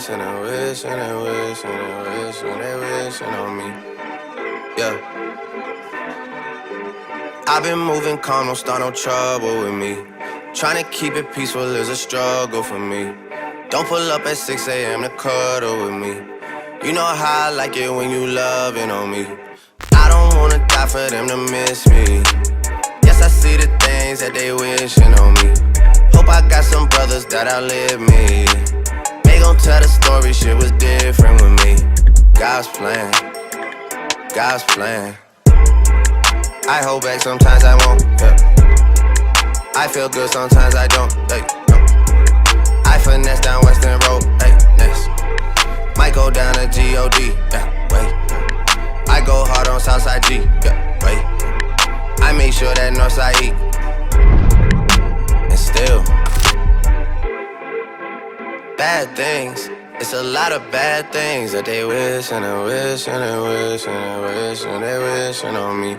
wish and they wish and they wish and they wish and they wishing on me. Yeah. I've been moving calm, don't start no trouble with me. Trying to keep it peaceful is a struggle for me. Don't pull up at 6 a.m. to cuddle with me. You know how I like it when you loving on me. I don't wanna die for them to miss me. Yes, I see the things that they wishing on me. Hope I got some brothers that outlive me. They gon' tell the story, shit was different with me. God's plan, God's plan. I hold back, sometimes I won't, yeah. I feel good, sometimes I don't, hey, no. I finesse down Western Road, hey, next. Might go down to G.O.D., yeah, wait. I go hard on Southside G, yeah, wait. I make sure that Northside eat. And still bad things, it's a lot of bad things that they wish and they wish and they wish and they wish and they wishing on me.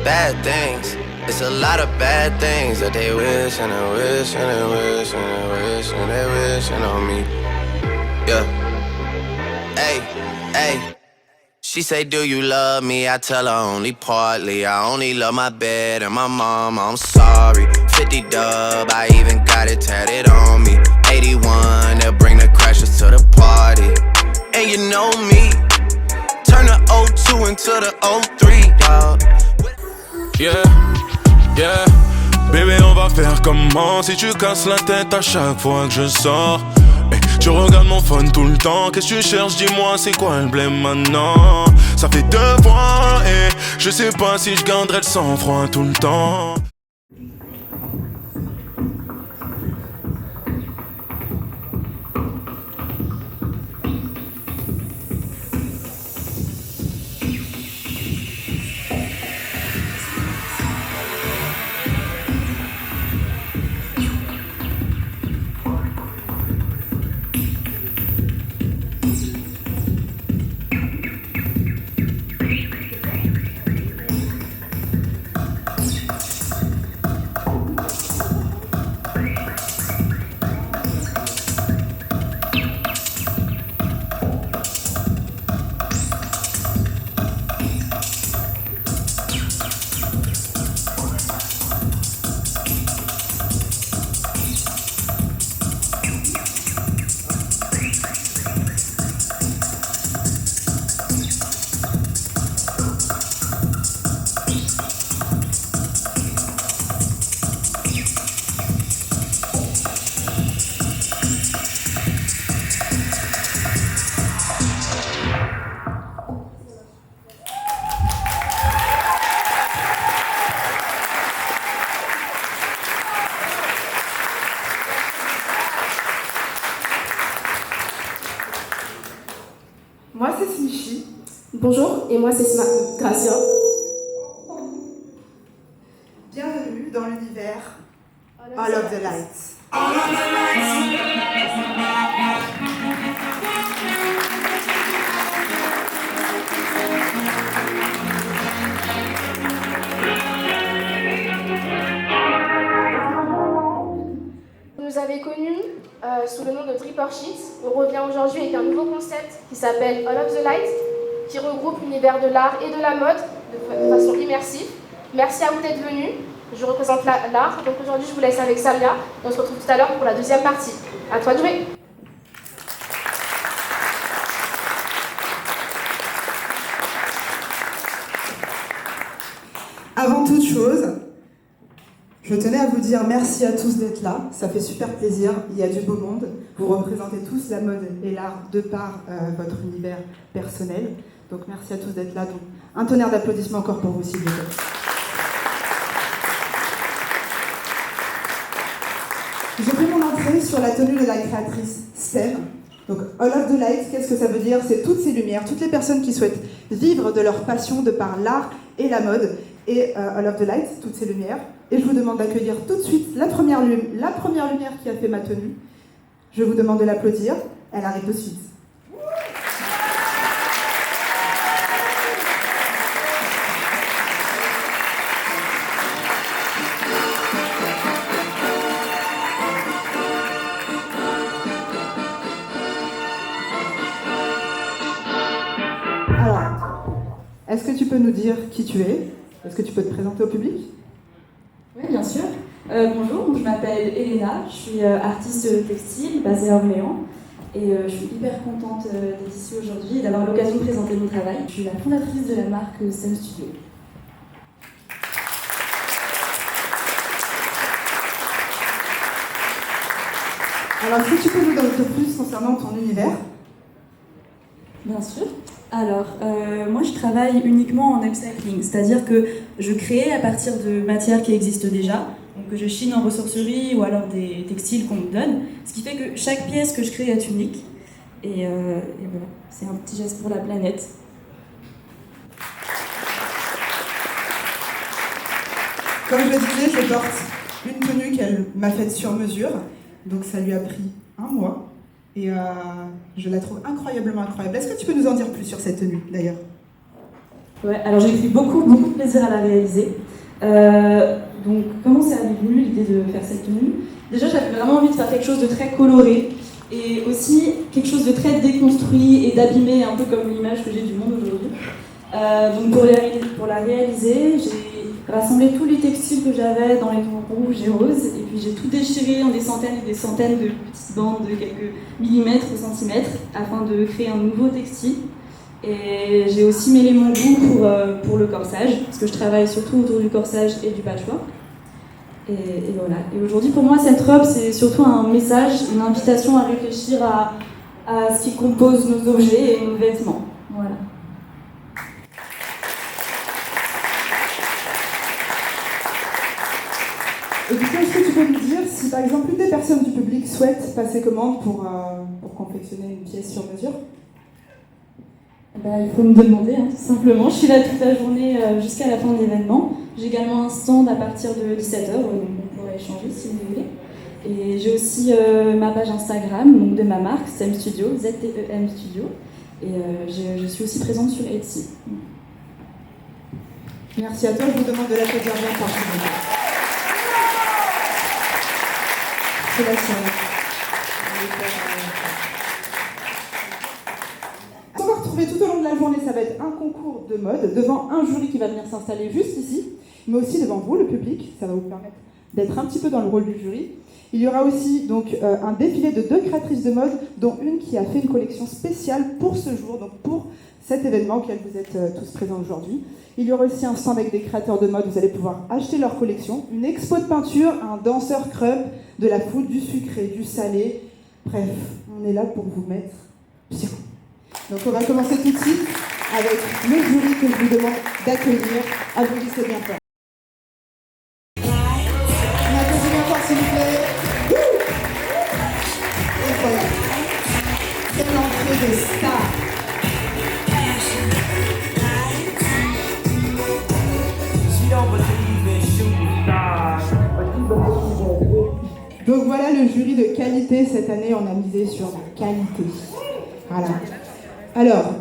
Bad things, it's a lot of bad things that they wish and they wish and they wish and they wish and they wishing on me. Yeah. Hey, hey. She say, do you love me? I tell her only partly. I only love my bed and my mama, I'm sorry. 50 dub, I even got it tatted on me. 81, they'll bring the crashers to the party. And you know me, turn the 02 into the 03, dog. Yeah, yeah. Bébé, on va faire comment si tu casses la tête à chaque fois que je sors? Hey, tu regardes mon phone tout le temps. Qu'est-ce que tu cherches? Dis-moi, c'est quoi le blême maintenant? Ça fait 2 fois et je sais pas si je garderai le sang-froid tout le temps. Moi, c'est Smichi. Bonjour, et moi c'est Gracia. Bienvenue dans l'univers All of the Lights. Vous nous avez connus sous le nom de Tripper Sheets. On revient aujourd'hui avec un nouveau concept qui s'appelle All of the Lights, qui regroupe l'univers de l'art et de la mode de façon immersive. Merci à vous d'être venus. Je représente l'art, donc aujourd'hui je vous laisse avec Samia. On se retrouve tout à l'heure pour la deuxième partie. À toi de jouer. Avant toute chose, je tenais à vous dire merci à tous d'être là. Ça fait super plaisir. Il y a du beau monde. Vous représentez tous la mode et l'art de par votre univers personnel. Donc merci à tous d'être là. Donc, un tonnerre d'applaudissements encore pour vous, s'il vous plaît. Je fais mon entrée sur la tenue de la créatrice STEM. Donc, All of the Light, qu'est-ce que ça veut dire? C'est toutes ces lumières, toutes les personnes qui souhaitent vivre de leur passion de par l'art et la mode. Et All of the Light, toutes ces lumières. Et je vous demande d'accueillir tout de suite la première lumière qui a fait ma tenue. Je vous demande de l'applaudir. Elle arrive de suite. est-ce que tu peux nous dire qui tu es? Est-ce que tu peux te présenter au public? Oui, bien sûr. Bonjour, je m'appelle Elena, je suis artiste textile basée à Orléans et je suis hyper contente d'être ici aujourd'hui et d'avoir l'occasion de présenter mon travail. Je suis la fondatrice de la marque STEM Studio. Alors, est-ce que tu peux nous dire plus concernant ton univers? Bien sûr. Alors, moi je travaille uniquement en upcycling, c'est-à-dire que je crée à partir de matières qui existent déjà, donc que je chine en ressourcerie ou alors des textiles qu'on me donne, ce qui fait que chaque pièce que je crée est unique. Et voilà, c'est un petit geste pour la planète. Comme je le disais, je porte une tenue qu'elle m'a faite sur mesure, donc ça lui a pris un mois. Et je la trouve incroyablement incroyable. Est-ce que tu peux nous en dire plus sur cette tenue, d'ailleurs? Ouais, alors j'ai pris beaucoup de plaisir à la réaliser. Donc comment c'est venu l'idée de faire cette tenue? Déjà j'avais vraiment envie de faire quelque chose de très coloré et aussi quelque chose de très déconstruit et d'abîmé, un peu comme l'image que j'ai du monde aujourd'hui. Donc pour la réaliser, j'ai rassemblé tous les textiles que j'avais dans les tons rouges et roses et puis j'ai tout déchiré en des centaines et des centaines de petites bandes de quelques millimètres ou centimètres afin de créer un nouveau textile. Et j'ai aussi mêlé mon goût pour le corsage, parce que je travaille surtout autour du corsage et du patchwork. Et voilà. Et aujourd'hui, pour moi, cette robe, c'est surtout un message, une invitation à réfléchir à ce qui compose nos objets et nos vêtements. Voilà. Et du coup, est-ce que tu peux nous dire si, par exemple, une des personnes du public souhaite passer commande pour confectionner une pièce sur mesure? Il faut me demander, tout simplement. Je suis là toute la journée jusqu'à la fin de l'événement. J'ai également un stand à partir de 17h, donc on pourrait échanger si vous voulez. Et j'ai aussi ma page Instagram, donc de ma marque, STEM Studio, ZTEM Studio. Et je suis aussi présente sur Etsy. Merci à toi, je vous demande de l'applaudir bien fort. C'est la sienne. On va retrouver tout au long de la journée, ça va être un concours de mode devant un jury qui va venir s'installer juste ici, mais aussi devant vous, le public. Ça va vous permettre d'être un petit peu dans le rôle du jury. Il y aura aussi donc un défilé de 2 créatrices de mode, dont une qui a fait une collection spéciale pour ce jour, donc pour cet événement auquel vous êtes tous présents aujourd'hui. Il y aura aussi un stand avec des créateurs de mode, vous allez pouvoir acheter leur collection, une expo de peinture, un danseur crump, de la food, du sucré, du salé. Bref, on est là pour vous mettre bien. Donc on va commencer tout de suite avec le jury que je vous demande d'accueillir. Applaudissez bien fort. On applaudit bien fort s'il vous plaît. Incroyable. Quelle entrée de star. Donc voilà le jury de qualité. Cette année, on a misé sur la qualité. Voilà. Alors,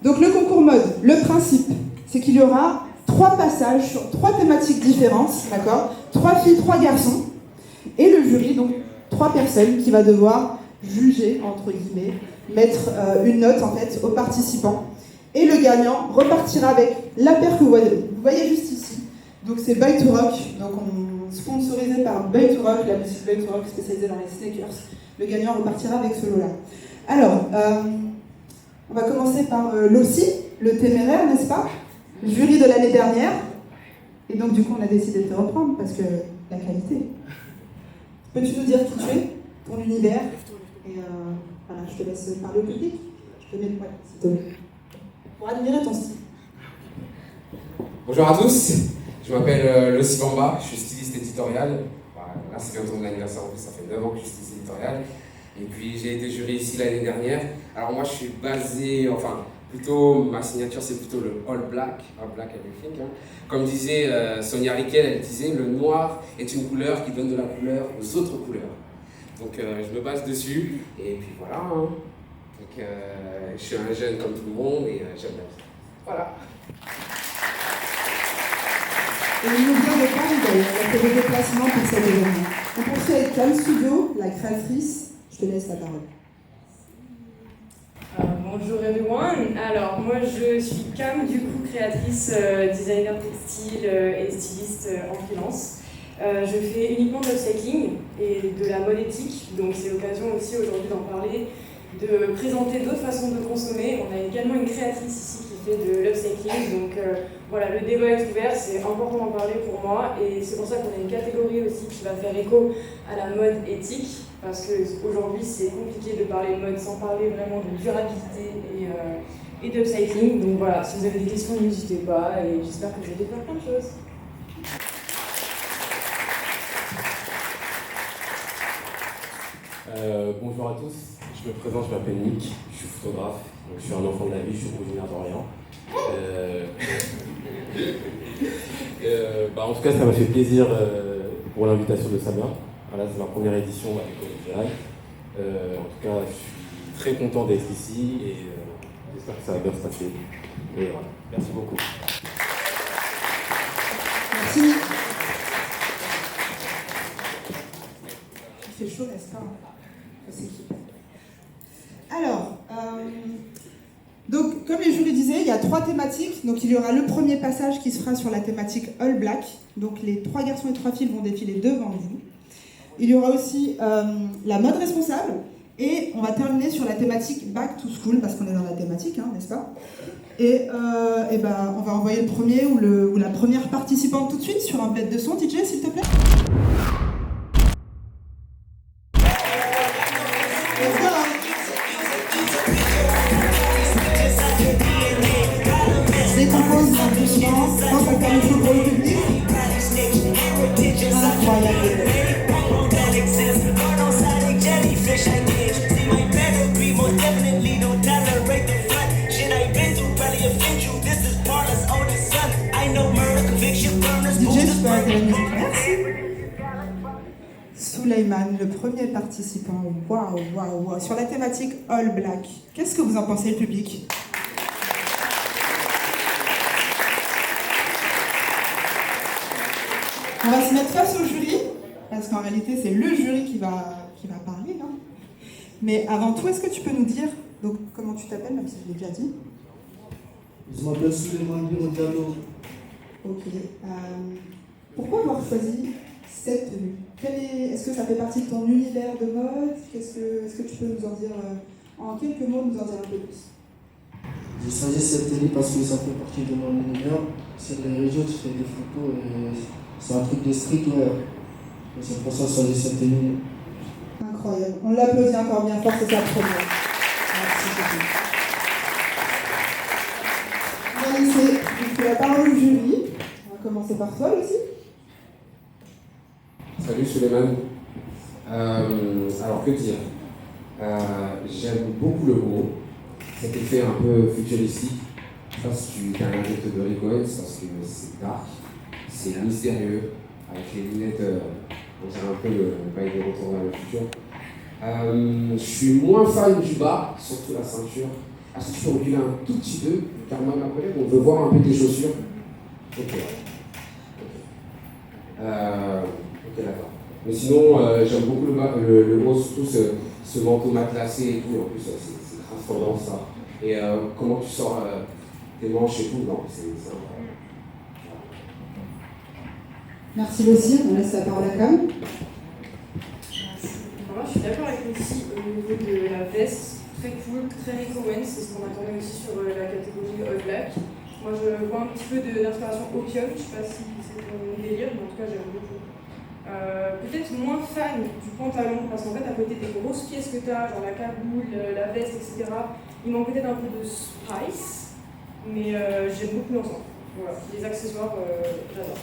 donc le concours mode, le principe, c'est qu'il y aura 3 passages sur 3 thématiques différentes, d'accord? 3 filles, 3 garçons, et le jury, donc 3 personnes qui va devoir juger, entre guillemets, mettre une note en fait aux participants. Et le gagnant repartira avec la paire que vous voyez juste ici. Donc c'est Buy to Rock, donc sponsorisé par Buy to Rock, la musique Buy to Rock spécialisée dans les sneakers. Le gagnant repartira avec ce lot-là. Alors, on va commencer par l'OSSI, le téméraire, n'est-ce pas? Jury de l'année dernière. Et donc du coup on a décidé de te reprendre parce que la qualité. Peux-tu nous dire qui tu es, ton univers? Et voilà, je te laisse parler au public. Je te mets le point, s'il te plaît. Pour admirer ton style. Bonjour à tous, je m'appelle Lossi Bamba, je suis styliste éditorial. Voilà, là c'est bientôt mon anniversaire en plus, ça fait 9 ans que je suis styliste éditorial. Et puis j'ai été jury ici l'année dernière. Alors moi je suis basé, enfin plutôt, ma signature c'est plutôt le all black everything. Hein. Comme disait Sonia Riquel, elle disait le noir est une couleur qui donne de la couleur aux autres couleurs. Donc je me base dessus et puis voilà. Hein. Donc je suis un jeune comme tout le monde et j'aime la vie. Voilà. Et il nous vient de Paris d'ailleurs, il a fait des déplacements pour cet événement. On poursuit avec Cam Studio, la créatrice. Je te laisse la parole. Bonjour everyone. Alors moi je suis Cam, du coup créatrice, designer textile et styliste en freelance. Je fais uniquement de l'upcycling et de la mode éthique, donc c'est l'occasion aussi aujourd'hui d'en parler, de présenter d'autres façons de consommer. On a également une créatrice ici qui fait de l'upcycling, donc voilà, le débat est ouvert, c'est important d'en parler pour moi et c'est pour ça qu'on a une catégorie aussi qui va faire écho à la mode éthique, parce qu'aujourd'hui c'est compliqué de parler de mode sans parler vraiment de durabilité et d'upcycling. Donc voilà, si vous avez des questions n'hésitez pas et j'espère que je vais faire plein de choses. Bonjour à tous, je me présente, je m'appelle Nick, je suis photographe, donc je suis un enfant de la vie, je suis originaire d'Orient. En tout cas, ça m'a fait plaisir pour l'invitation de Samia. Voilà, c'est ma première édition avec Olivier. En tout cas, je suis très content d'être ici et j'espère que ça va bien se passer. Et voilà, merci beaucoup. Merci. Il fait chaud, n'est-ce pas? Alors, donc, comme les jurys disaient, il y a 3 thématiques. Donc, il y aura le premier passage qui se fera sur la thématique All Black. Donc, les 3 garçons et 3 filles vont défiler devant vous. Il y aura aussi la mode responsable. Et on va terminer sur la thématique Back to School, parce qu'on est dans la thématique, hein, n'est-ce pas? Et on va envoyer le premier ou la première participante tout de suite sur un bête de son. DJ, s'il te plaît. Décompose doucement, pense à faire le show pour le public. Incroyable. DJ, tu peux arrêter la musique, merci. Souleymane, le premier participant. Waouh. Sur la thématique All Black, qu'est-ce que vous en pensez, le public? On va se mettre face au jury, parce qu'en réalité, c'est le jury qui va parler, là. Mais avant tout, est-ce que tu peux nous dire donc, comment tu t'appelles, même si je l'ai déjà dit? Je m'appelle Souleymane Diallo. Ok. Pourquoi avoir choisi cette tenue? Est-ce que ça fait partie de ton univers de mode? Est-ce que tu peux nous en dire, en quelques mots, nous en dire un peu plus? J'ai choisi cette tenue parce que ça fait partie de mon univers. Sur les réseaux, je fais des photos et c'est un truc de streetwear. Et c'est pour ça que j'ai choisi cette tenue. Incroyable. On l'applaudit encore bien fort, c'est sa première. Merci beaucoup. On va laisser la parole au jury. On va commencer par toi aussi. Salut Souleymane. Alors que dire, j'aime beaucoup le mot, cet effet un peu futuristique. Je pense que tu as un geste de Ricohen, parce que c'est dark, c'est mystérieux, avec les lunettes, on dirait un peu le bail des retours vers le futur. Je suis moins fan du bas, surtout la ceinture. Est-ce que tu peux reculer un tout petit peu, car moi ma collègue, on veut voir un peu tes chaussures. Ok, d'accord. Mais sinon, j'aime beaucoup le haut, surtout ce manteau matelassé et tout. En plus, c'est transcendant ça. Et comment tu sors tes manches et tout, non, c'est incroyable. Merci Lucie, on laisse la parole à Cam. Moi je suis d'accord avec Lucie au niveau de la veste, très cool, très Rick Owens, c'est ce qu'on attendait aussi sur la catégorie All Black. Moi je vois un petit peu d'inspiration opium, je sais pas si c'est ton délire, mais en tout cas j'aime beaucoup. Peut-être moins fan du pantalon, parce qu'en fait à côté des grosses pièces que tu as, genre la cagoule, la veste, etc., il manque peut-être un peu de spice, mais j'aime beaucoup l'ensemble. Voilà, les accessoires, j'adore.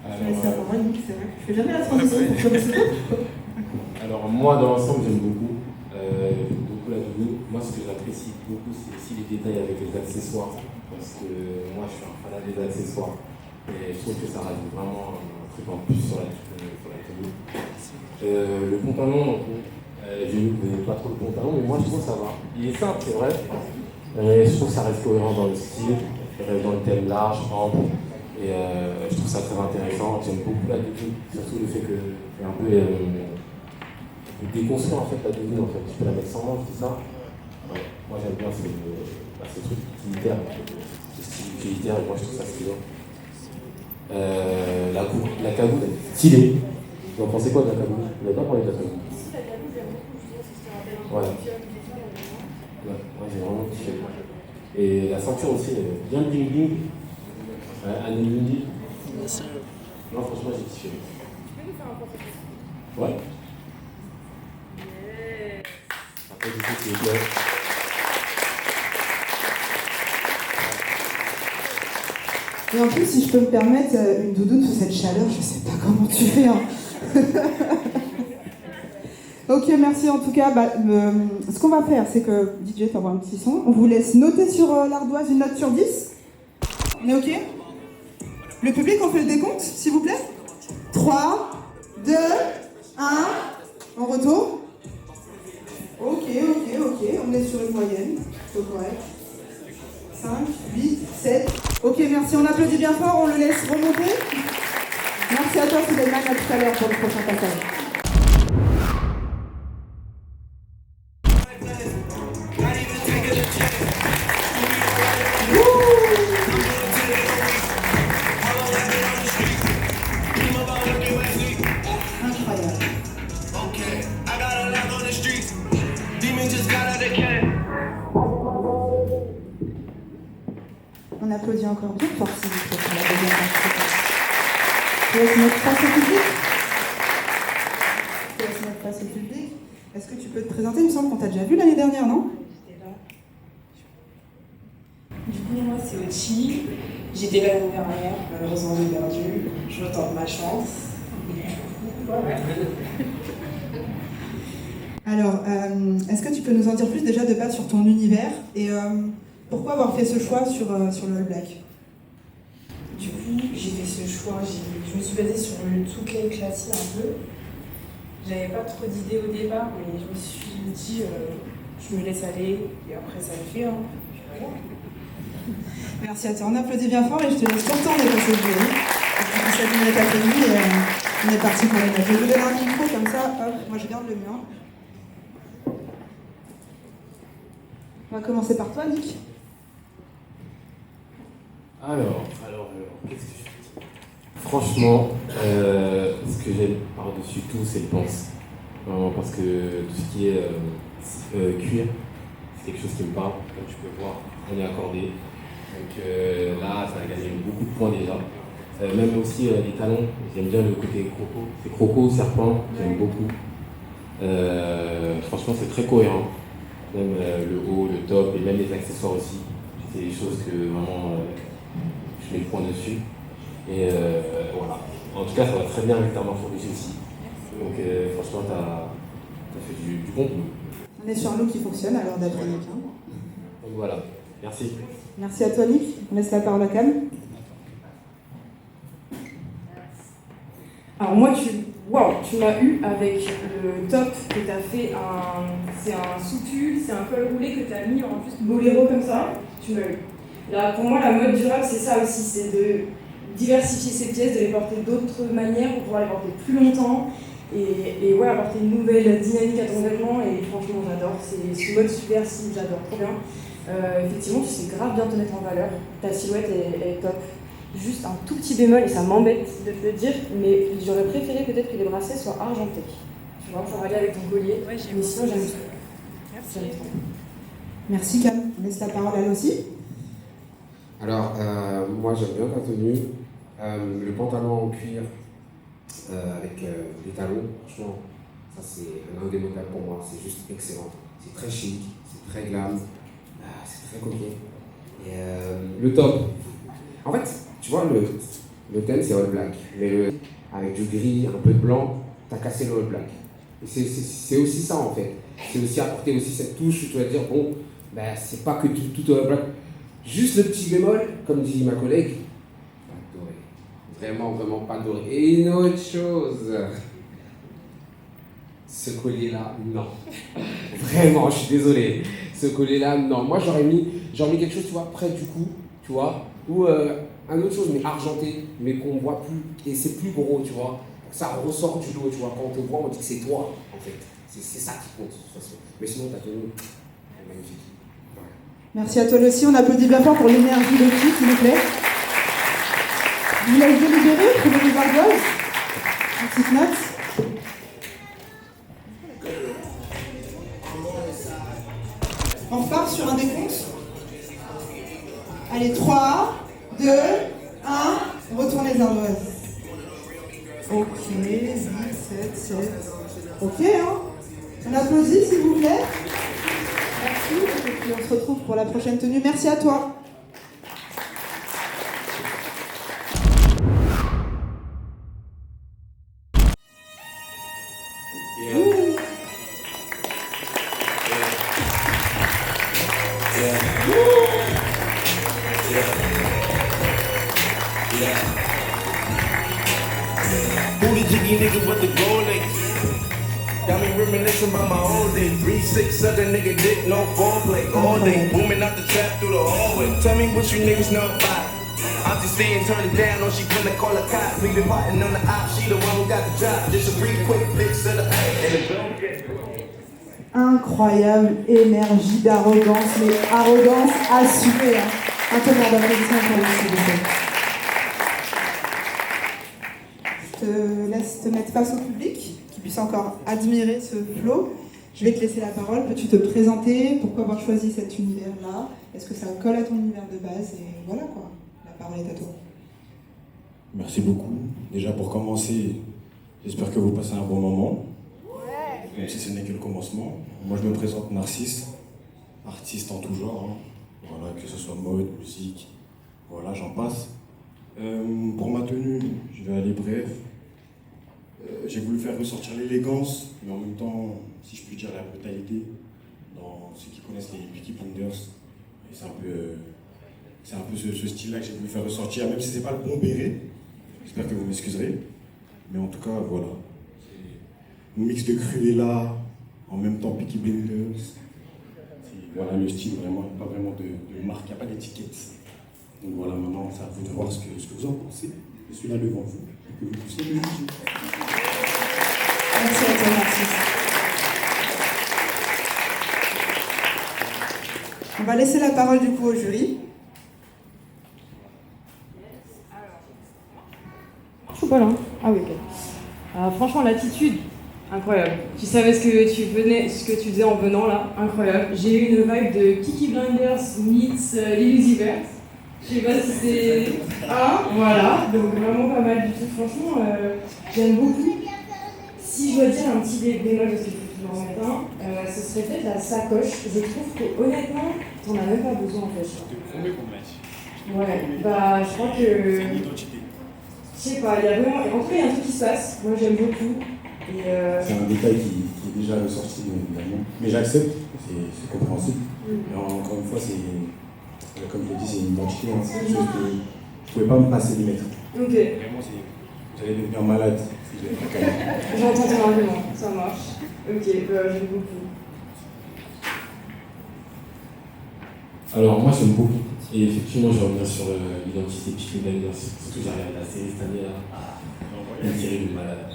Je fais jamais la transition. Alors moi dans l'ensemble j'aime beaucoup la tenue. Moi ce que j'apprécie beaucoup c'est aussi les détails avec les accessoires, parce que moi je suis un fan des accessoires et je trouve que ça rajoute vraiment un truc en plus sur la tenue. Le pantalon, j'ai vu que vous n'aimez pas trop le pantalon, mais moi je trouve que ça va. Il est simple c'est vrai, mais je trouve que ça reste cohérent dans le style, dans le thème large, ample. Et je trouve ça très intéressant, j'aime beaucoup la technique, surtout le fait que c'est un peu peux déconstruire en fait la devise en fait. Tu peux la mettre sans manche, tout ça. Ouais. Moi j'aime bien ce truc utilitaire. Ce style utilitaire et moi je trouve ça stylé. La cagoule, elle est stylée. Vous en pensez quoi de la cagoule? Vous n'avez pas parlé de la cagoule? Ouais. Ouais, moi j'ai vraiment kiffé. Et la ceinture aussi, elle est bien bling bling. Anne Lundi. Non, franchement, j'ai kiffé. Tu peux nous faire un portrait? Ouais. Après, du coup, c'est bien. Et en plus, si je peux me permettre, une doudoune sous cette chaleur, je sais pas comment tu fais. Hein. Ok, merci en tout cas. Ce qu'on va faire, c'est que DJ t'envoie un petit son. On vous laisse noter sur l'ardoise une note sur 10. On est ok? Le public, on fait le décompte, s'il vous plaît? 3, 2, 1, on retourne. Ok, on est sur une moyenne, c'est correct. 5, 8, 7. Ok, merci, on applaudit bien fort, on le laisse remonter. Merci à toi, Suleiman, à tout à l'heure pour le prochain passage. On applaudit encore bien fort s'il vous plaît pour la deuxième partie. Je laisse notre place au public. Est-ce que tu peux te présenter? Il me semble qu'on t'a déjà vu l'année dernière, non? Du coup, moi, c'est Ochi. J'étais là l'année dernière, malheureusement j'ai perdu. Je retente ma chance. Voilà. Alors, est-ce que tu peux nous en dire plus déjà de base sur ton univers et pourquoi avoir fait ce choix sur le All Black? Du coup, j'ai fait ce choix, je me suis basée sur le 2K classique un peu. J'avais pas trop d'idées au départ, mais je me suis dit, je me laisse aller et après ça le fait. Hein. Voilà. Merci à toi, on applaudit bien fort et je te laisse longtemps les passer de jouer. Et puis 7 minutes après-midi et on est parti pour les notes. Je vais vous donner un micro comme ça, hop, moi je garde le mien. On va commencer par toi, Nick. Alors, qu'est-ce que je dis? Franchement, ce que j'aime par-dessus tout, c'est le pense. Vraiment, parce que tout ce qui est cuir, c'est quelque chose qui me parle. Comme tu peux voir, on est accordé. Donc là, ça a gagné beaucoup de points déjà. Même aussi les talons, j'aime bien le côté croco. C'est croco, serpent, j'aime beaucoup. Franchement, c'est très cohérent. Même le haut, le top et même les accessoires aussi. C'est des choses que vraiment je mets le point dessus. Et voilà. En tout cas, ça va très bien avec ta morphologie aussi. Donc franchement, t'as fait du bon boulot. On est sur un look qui fonctionne alors d'après Nick. Hein. Donc voilà, merci. Merci à toi, Nick. On laisse la parole à Cam. Alors moi, tu m'as eu avec le top que tu as fait, c'est un sous-pull, c'est un col roulé que tu as mis en juste boléro comme ça, tu m'as eu. Là, pour moi, la mode durable, c'est ça aussi, c'est de diversifier ses pièces, de les porter d'autres manières pour pouvoir les porter plus longtemps et ouais, apporter une nouvelle dynamique à ton vêtement et franchement, j'adore. C'est une mode subversive, j'adore, trop bien. Effectivement, tu sais grave bien te mettre en valeur, ta silhouette est top. Juste un tout petit bémol, et ça m'embête de te le dire, mais j'aurais préféré peut-être que les bracelets soient argentés. Tu vois, ça va aller avec ton collier, ouais, mais sinon j'aime tout. Merci. Merci Cam, on laisse la parole à elle aussi. Alors, moi j'aime bien ta tenue. Le pantalon en cuir avec les talons, franchement, ça c'est un indémodable pour moi, c'est juste excellent. C'est très chic, c'est très glam, c'est très coquet. Et le top, en fait, tu vois, le thème c'est all black, mais avec du gris, un peu de blanc, t'as cassé le all black. Et c'est aussi ça en fait, c'est aussi apporter aussi cette touche où tu vas dire, bon, ben, c'est pas que tout all black. Juste le petit bémol, comme dit ma collègue, pas doré. Vraiment pas doré. Et une autre chose, ce collier-là, non. Vraiment, je suis désolé. Ce collier-là, non. Moi, j'aurais mis quelque chose, tu vois, près du cou, tu vois, ou un autre chose, mais argenté, mais qu'on voit plus. Et c'est plus gros, tu vois. Ça ressort du lot, tu vois. Quand on te voit, on dit que c'est toi, en fait. C'est ça qui compte, de toute façon. Mais sinon, ta tenue est magnifique. Ouais. Merci à toi aussi. On applaudit bien fort pour l'énergie de qui, s'il vous plaît. Vous l'avez délibéré, prenez des ardoises. Une petite note. On repart sur un décompte. Allez, 3, 2, 1, retourne les ardoises. Ok, 10, 7, 7. Ok, hein. On applaudit, s'il vous plaît. Merci. Et puis on se retrouve pour la prochaine tenue. Merci à toi. Booty jiggy niggas with the gold links. Got me reminiscing about my old days. 3-6 suck a nigga dick, no foreplay. All day booming out the trap through the hallway. Tell me what you niggas know about it. I'm just saying turn it down or she finna call a cop. We been fighting on the op, she the one who got the job. Just a real quick fix of the and the Incroyable énergie d'arrogance, mais arrogance assumée. Hein. Un peu d'applaudissements pour lui, s'il vous plaît. Je te laisse te mettre face au public, qui puisse encore admirer ce flow. Je vais te laisser la parole. Peux-tu te présenter? Pourquoi avoir choisi cet univers-là? Est-ce que ça colle à ton univers de base? Et voilà quoi, la parole est à toi. Merci beaucoup. Déjà pour commencer, j'espère que vous passez un bon moment. Même si ce n'est que le commencement. Moi je me présente Narcisse, artiste en tout genre. Hein. Voilà, que ce soit mode, musique, voilà, j'en passe. Pour ma tenue, je vais aller bref. J'ai voulu faire ressortir l'élégance, mais en même temps, si je puis dire, la brutalité dans ceux qui connaissent les Peaky Blinders. Et c'est un peu ce style-là que j'ai voulu faire ressortir, même si c'est pas le bon béret. J'espère que vous m'excuserez. Mais en tout cas, voilà. Un mix de Cruella, en même temps Peaky Blinders. Voilà le style, vraiment, pas vraiment de marque, il n'y a pas d'étiquette. Donc voilà, maintenant, c'est à vous de voir ce que vous en pensez. Je suis là devant vous, pour que vous puissiez me juger. Merci à toi, Narcisse. On va laisser la parole du coup au jury. Je suis pas là. Ah oui, ok. Franchement, l'attitude, incroyable. Tu savais ce que tu faisais en venant là, incroyable. J'ai eu une vibe de Peaky Blinders meets l'Illusiver. Je sais pas si c'est. Ah, voilà, donc vraiment pas mal du tout. Franchement, j'aime beaucoup. Si je dois dire un petit bémol, parce qu'il faut toujours en mettre un, ce serait peut-être la sacoche. Je trouve que honnêtement, t'en as même pas besoin en fait. Ouais, bah je crois que. Je sais pas, il y a vraiment. En tout cas, il y a un truc qui se passe. Moi, j'aime beaucoup. C'est un détail qui est déjà ressorti, évidemment. Mais j'accepte, c'est compréhensible. Et encore une fois, comme je l'ai dit, c'est une identité. Hein. C'est quelque chose que je ne pouvais pas me passer de mettre. Ok. Vraiment, vous allez devenir malade si vous n'êtes pas calme. J'entends ton argument, ça marche. Ok, j'aime beaucoup. Alors, moi, j'aime beaucoup. Et effectivement, je reviens sur l'identité Peaky Blinders. Surtout, j'ai regardé la série cette année-là. Une série de malade.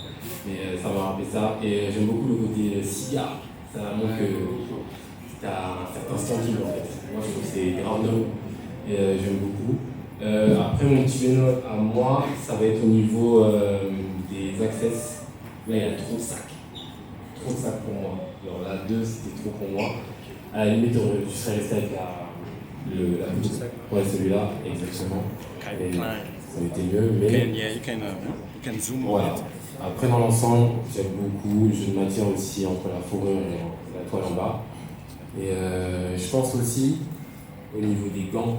Mais ça m'a rappelé ça. Et j'aime beaucoup le côté cigare. Ça montre que tu as un certain standing en fait. Moi, je trouve que c'est random. Et j'aime beaucoup. Après, mon petit bémol à moi, ça va être au niveau des access. Là, il y a trop de sacs. Trop de sacs pour moi. Alors là, 2, c'était trop pour moi. À la limite, je serais resté avec la petite sac. Ouais, celui-là, exactement. Et ça aurait été mieux, mais. You can zoom. Voilà. Après, dans l'ensemble, j'aime beaucoup le jeu de matière aussi entre la fourrure et la toile en bas. Et je pense aussi, au niveau des gants,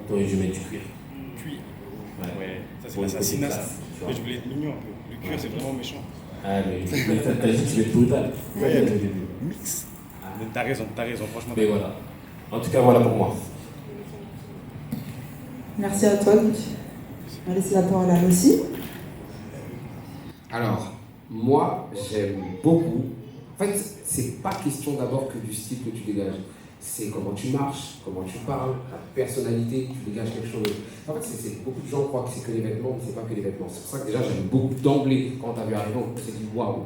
t'aurais dû mettre du cuir. Cuir. Ouais. Ça, c'est l'assassinat, ça. Mais je voulais être mignon un peu. Le cuir, c'est vraiment méchant. Ah, mais t'as dit que tu vas être brutal. Ouais, mix. T'as raison, franchement. Mais voilà. En tout cas, voilà pour moi. Merci à toi. On va laisser la parole à Lucie. Alors, moi, j'aime beaucoup. En fait, c'est pas question d'abord que du style que tu dégages. C'est comment tu marches, comment tu parles, ta personnalité, tu dégages quelque chose. En fait, beaucoup de gens croient que c'est que les vêtements, mais c'est pas que les vêtements. C'est pour ça que déjà, j'aime beaucoup d'emblée. Quand t'as vu arriver, on s'est dit waouh.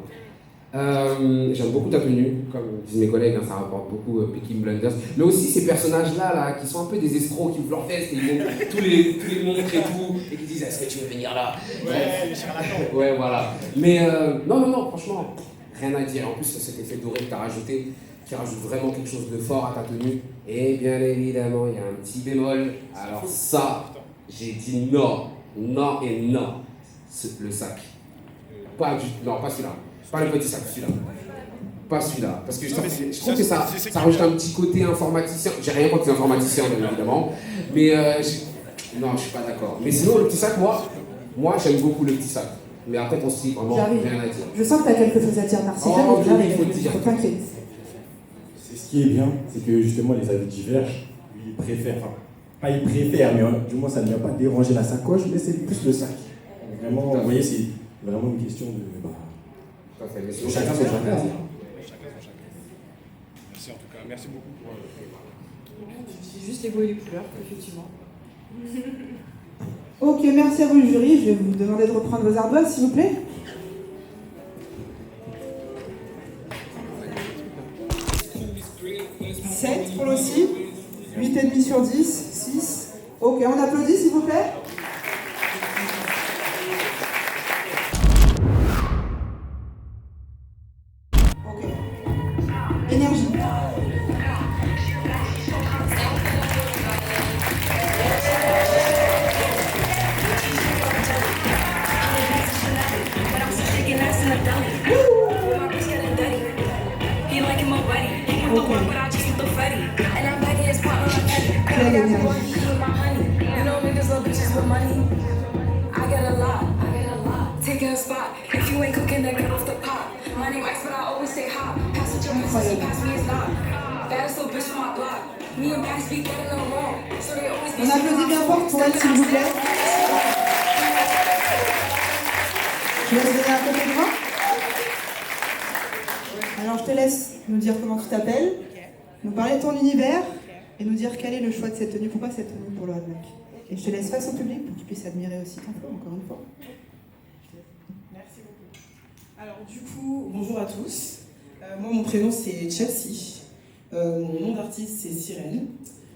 J'aime beaucoup ta tenue, comme disent mes collègues, hein, ça rapporte beaucoup Peaky Blinders. Mais aussi ces personnages-là, là, qui sont un peu des escrocs, qui ouvrent leur veste et ils montrent tous les montres et tout, et qui disent est-ce que tu veux venir là? Ouais, voilà. Mais non, franchement, rien à dire. En plus, cet effet doré que tu as rajouté, qui rajoute vraiment quelque chose de fort à ta tenue. Et bien évidemment, il y a un petit bémol. Alors ça, j'ai dit non et non. Le sac. Non, pas celui-là. Pas le petit sac, celui-là. Pas celui-là. Parce que je trouve que ça rajoute un petit côté informaticien. J'ai rien contre les informaticiens, bien évidemment. Mais non, je suis pas d'accord. Mais sinon, le petit sac, moi j'aime beaucoup le petit sac. Mais après, ton style, vraiment, rien à dire. Je sens que tu as quelque chose à dire, Narcisse. Oh, il faut le dire. Faut t'inquiéter. C'est ce qui est bien, c'est que justement les avis divergent. Lui, il préfère, enfin, pas il préfère, mais du moins ça ne vient pas déranger la sacoche, mais c'est plus le sac. Donc, vraiment, vous voyez, c'est vraiment une question de. Chacun son chacun. Merci en tout cas, merci beaucoup pour. J'ai juste les goûts et les couleurs, effectivement. Ok, merci à vous le jury. Je vais vous demander de reprendre vos ardoises, s'il vous plaît. « 7 pour l'OSSI, 8,5 sur 10, 6. Ok, on applaudit, s'il vous plaît. Ok. Énergie. On applaudit bien fort pour elle, s'il vous plaît. Je vais vous donner un côté droit. Alors, je te laisse nous dire comment tu t'appelles, nous parler de ton univers et nous dire quel est le choix de cette tenue. Pourquoi cette tenue pour le Hot Black? Et je te laisse face au public pour que tu puisses admirer aussi ton flow, encore une fois. Merci beaucoup. Alors du coup, bonjour à tous. Moi, mon prénom c'est Chelsea. Mon nom d'artiste c'est Sirène.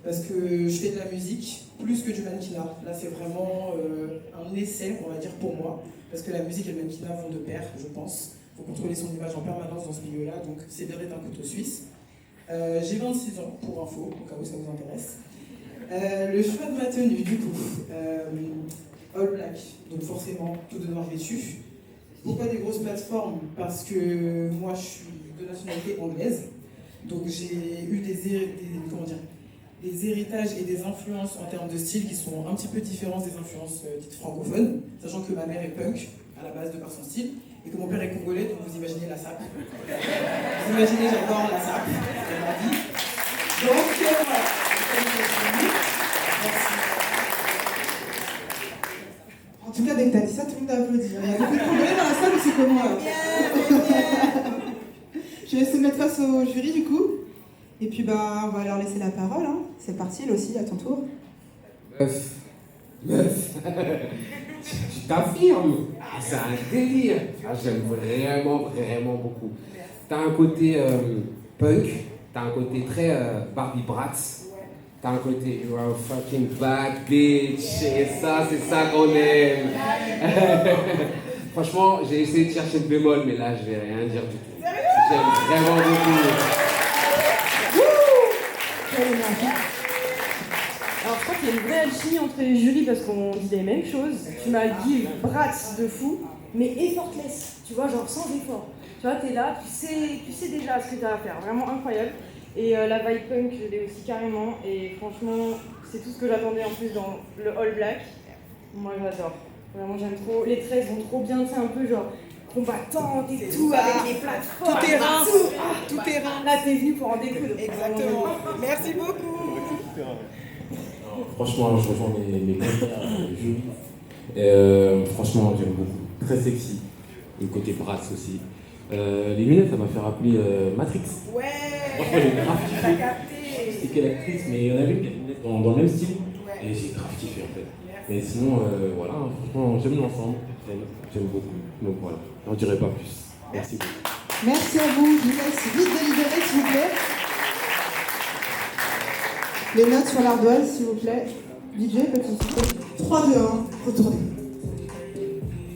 Parce que je fais de la musique plus que du mannequinat. Là, c'est vraiment un essai, on va dire, pour moi. Parce que la musique et le mannequinat vont de pair, je pense. Il faut contrôler son image en permanence dans ce milieu-là, donc c'est d'arrêter d'un couteau suisse. J'ai 26 ans, pour info, au cas où ça vous intéresse. Le choix de ma tenue, du coup, all black, donc forcément tout de noir vêtu. Pourquoi des grosses plateformes? Parce que moi je suis de nationalité anglaise, donc j'ai eu des héritages et des influences en termes de style qui sont un petit peu différents des influences dites francophones, sachant que ma mère est punk à la base de par son style, et que mon père est congolais, donc vous imaginez la sape. Vous imaginez, j'adore la sape, c'est ma vie. Donc voilà. Merci. En tout cas, dès que t'as dit ça, tout le monde a applaudi. Il y a beaucoup de congolais dans la salle, c'est comment alors? Je vais laisser mettre face au jury du coup. Et puis on va leur laisser la parole. Hein. C'est parti, Lossi, à ton tour. Meuf. Tu t'affirmes. C'est un délire. J'aime vraiment beaucoup. T'as un côté punk, t'as un côté très Barbie Bratz. T'as un côté you are a fucking bad bitch. Et ça, c'est ça qu'on aime. Franchement, j'ai essayé de chercher le bémol, mais là, je vais rien dire du tout. J'aime vraiment beaucoup. Alors je crois qu'il y a une vraie alchimie entre les jurys parce qu'on dit les mêmes choses. Tu m'as dit Bratz de fou, mais effortless, tu vois, genre sans effort. Tu vois, t'es là, tu sais déjà ce que t'as à faire, vraiment incroyable. Et la vibe punk, je l'ai aussi carrément, et franchement, c'est tout ce que j'attendais en plus dans le all black. Moi j'adore, vraiment j'aime trop. Les traits vont trop bien, c'est un peu genre combattante et tout, ça. Avec les plateformes. Tout terrain, tout terrain. Là t'es venu pour en découdre. Exactement. Merci beaucoup. Franchement, je rejoins mes confrères. Franchement, j'aime beaucoup. Très sexy. Le côté Bratz aussi. Les lunettes, ça m'a fait rappeler Matrix. Ouais. Franchement, j'ai grave kiffé. C'est quelle actrice, mais il y en avait une qui a des lunettes dans le même style. Ouais. Et j'ai grave kiffé en fait. Mais sinon, voilà, franchement, j'aime l'ensemble. J'aime beaucoup. Donc voilà, j'en dirai pas plus. Merci beaucoup. Merci à vous. Je vous laisse vite délibérer, s'il vous plaît. Les notes sur l'ardoise, s'il vous plaît. DJ, petit 3, 2, 1, retournez.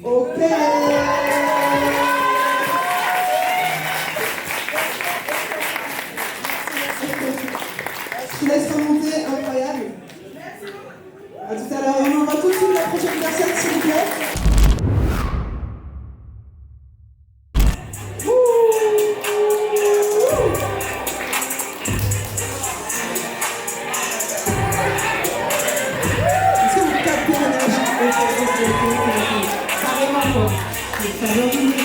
Ok. Je te laisse remonter, incroyable. A tout à l'heure, on va tout de suite la prochaine personne, s'il vous plaît. Est-ce que vous captez l'énergie? Carrément, quoi. Ça doit vous dire.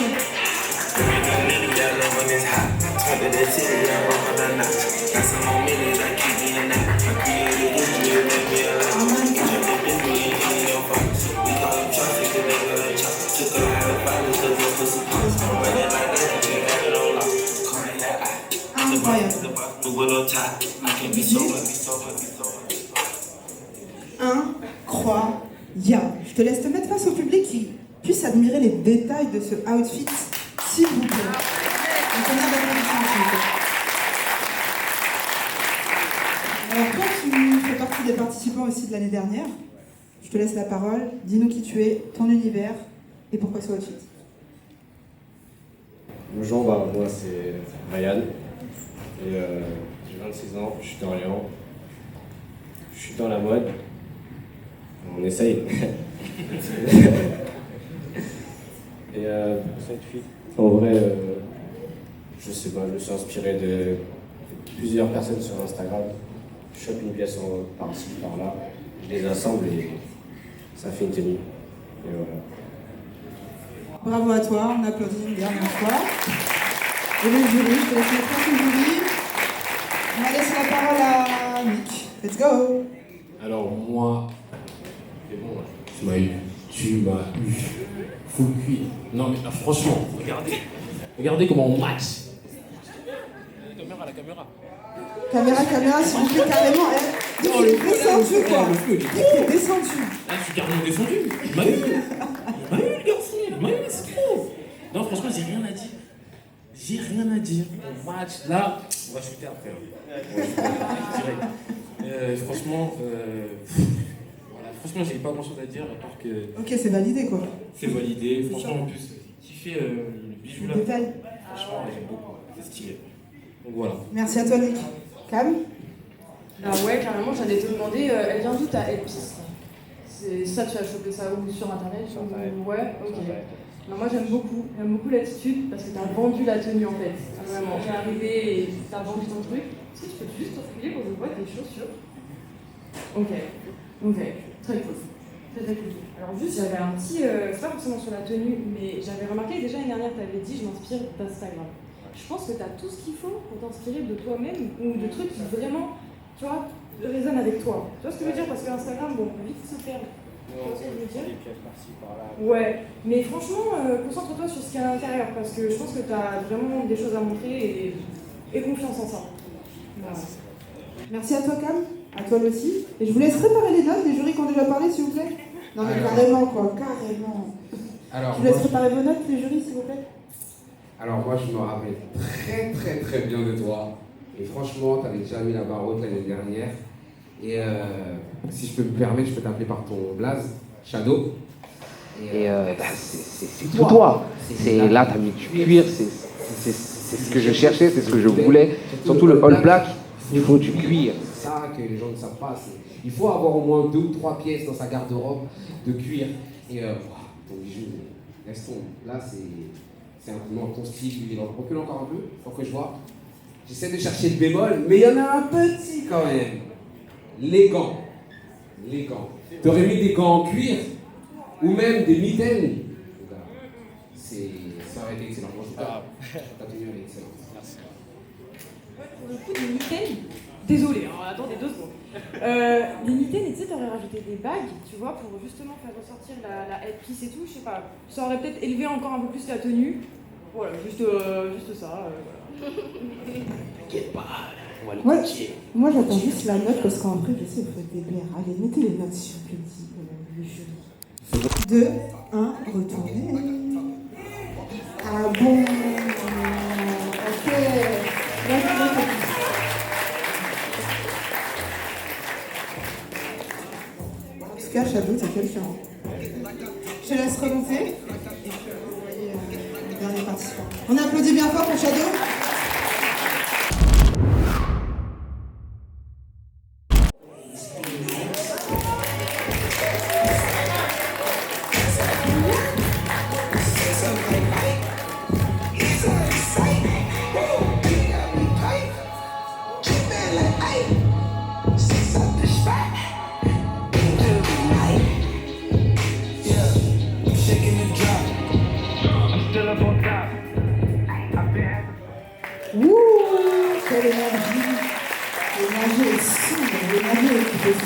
Incroyable. Je te laisse te mettre face au public qui puisse admirer les détails de ce outfit, s'il vous plaît. Un tonnerre d'applaudissements, s'il vous plaît. Alors, toi, tu fais partie des participants aussi de l'année dernière. Je te laisse la parole. Dis-nous qui tu es, ton univers et pourquoi ce outfit. Bonjour, moi c'est Ryan et j'ai 26 ans, je suis d'Orléans, je suis dans la mode, on essaye. Et cette fille, en vrai, je sais pas, je me suis inspiré de plusieurs personnes sur Instagram, je chope une pièce par-ci, par-là, je les assemble et ça fait une tenue. Et voilà. Bravo à toi, on applaudit une dernière fois. Et le jury, je te laisse mettre face au jury. On va laisser la parole à Nick. Let's go. Alors moi, c'est bon, tu m'as eu. Full cuit. Non mais franchement, regardez comment on match. La Caméra, s'il vous plaît, carrément. Il est descendu, quoi. Il est descendu. Là, je suis carrément descendu. Il m'a eu le garçon. Il m'a eu, c'est trop. Non, franchement, j'ai rien à dire. On match. Là, on va shooter après. Franchement, j'ai pas grand chose à dire à part que. Ok, c'est validé, quoi. C'est validé. Franchement, en plus, kiffé le bijou là. Détail. Franchement, j'aime beaucoup. C'est stylé. Donc voilà. Merci à toi, Nick. Cam? Ah ouais, carrément, j'allais te demander, elle vient d'où ta headpiece? C'est ça, tu as chopé ça où? Sur internet? Ouais, ok. Non, moi j'aime beaucoup l'attitude parce que tu as vendu la tenue en fait. Vraiment, t'es arrivé et tu as vendu ton truc. Est-ce que tu peux juste reculer pour que je vois tes chaussures? Ok, très cool. Très cool. Alors juste, j'avais un petit, c'est pas forcément sur la tenue, mais j'avais remarqué déjà l'année dernière, tu avais dit je m'inspire d'Instagram. Je pense que tu as tout ce qu'il faut pour t'inspirer de toi-même ou de trucs qui vraiment, tu vois, résonnent avec toi. Tu vois ce que je veux dire? Parce qu'Instagram, bon, on peut vite se perdre. Tu vois ce que je veux dire? Ouais, mais franchement, concentre-toi sur ce qu'il y a à l'intérieur parce que je pense que tu as vraiment des choses à montrer et confiance en ça. Voilà. Merci à toi, Cam. À toi aussi. Et je vous laisse préparer les notes des jurys qui ont déjà parlé, s'il vous plaît. Non, mais carrément, quoi. Carrément. Alors, je vous laisse préparer vos notes, les jurys, s'il vous plaît. Alors moi je me rappelle très bien de toi et franchement tu avais déjà mis la barre haute l'année dernière et si je peux me permettre je peux t'appeler par ton blaze, Shadow. Et c'est tout toi. C'est là t'as mis du cuir, c'est ce que je cherchais, c'est ce que je voulais. Surtout le all black, il faut du cuir. C'est ça que les gens ne savent pas, il faut avoir au moins 2 ou 3 pièces dans sa garde-robe de cuir et ton bijou, laisse tomber. Là c'est un peu ton style, il recule encore un peu, pour que je vois. J'essaie de chercher le bémol, mais il y en a un petit quand même. Les gants. T'aurais mis des gants en cuir, ou même des mitaines. Ça aurait été excellent. Moi, ta tenue elle est excellente. Merci. Pour le coup, des mitaines, désolé, attendez 2 secondes. Les mitaines, tu sais, t'aurais rajouté des bagues, tu vois, pour justement faire ressortir la headpiece et tout, je sais pas. Ça aurait peut-être élevé encore un peu plus la tenue. Voilà, juste ça. Voilà. T'inquiète pas, on va le Ouais, copier. moi j'attends juste la note parce qu'en vrai, je sais, vous faites des bières. Allez, mettez les notes sur le jury. 2, 1, retournez. Ah bon. tout cas, Shadow, t'es quelqu'un. Je te laisse remonter. Et puis, vous voyez les derniers participants. On applaudit bien fort pour Shadow. Ouh, quelle énergie! L'énergie est sombre, l'énergie est écoutée.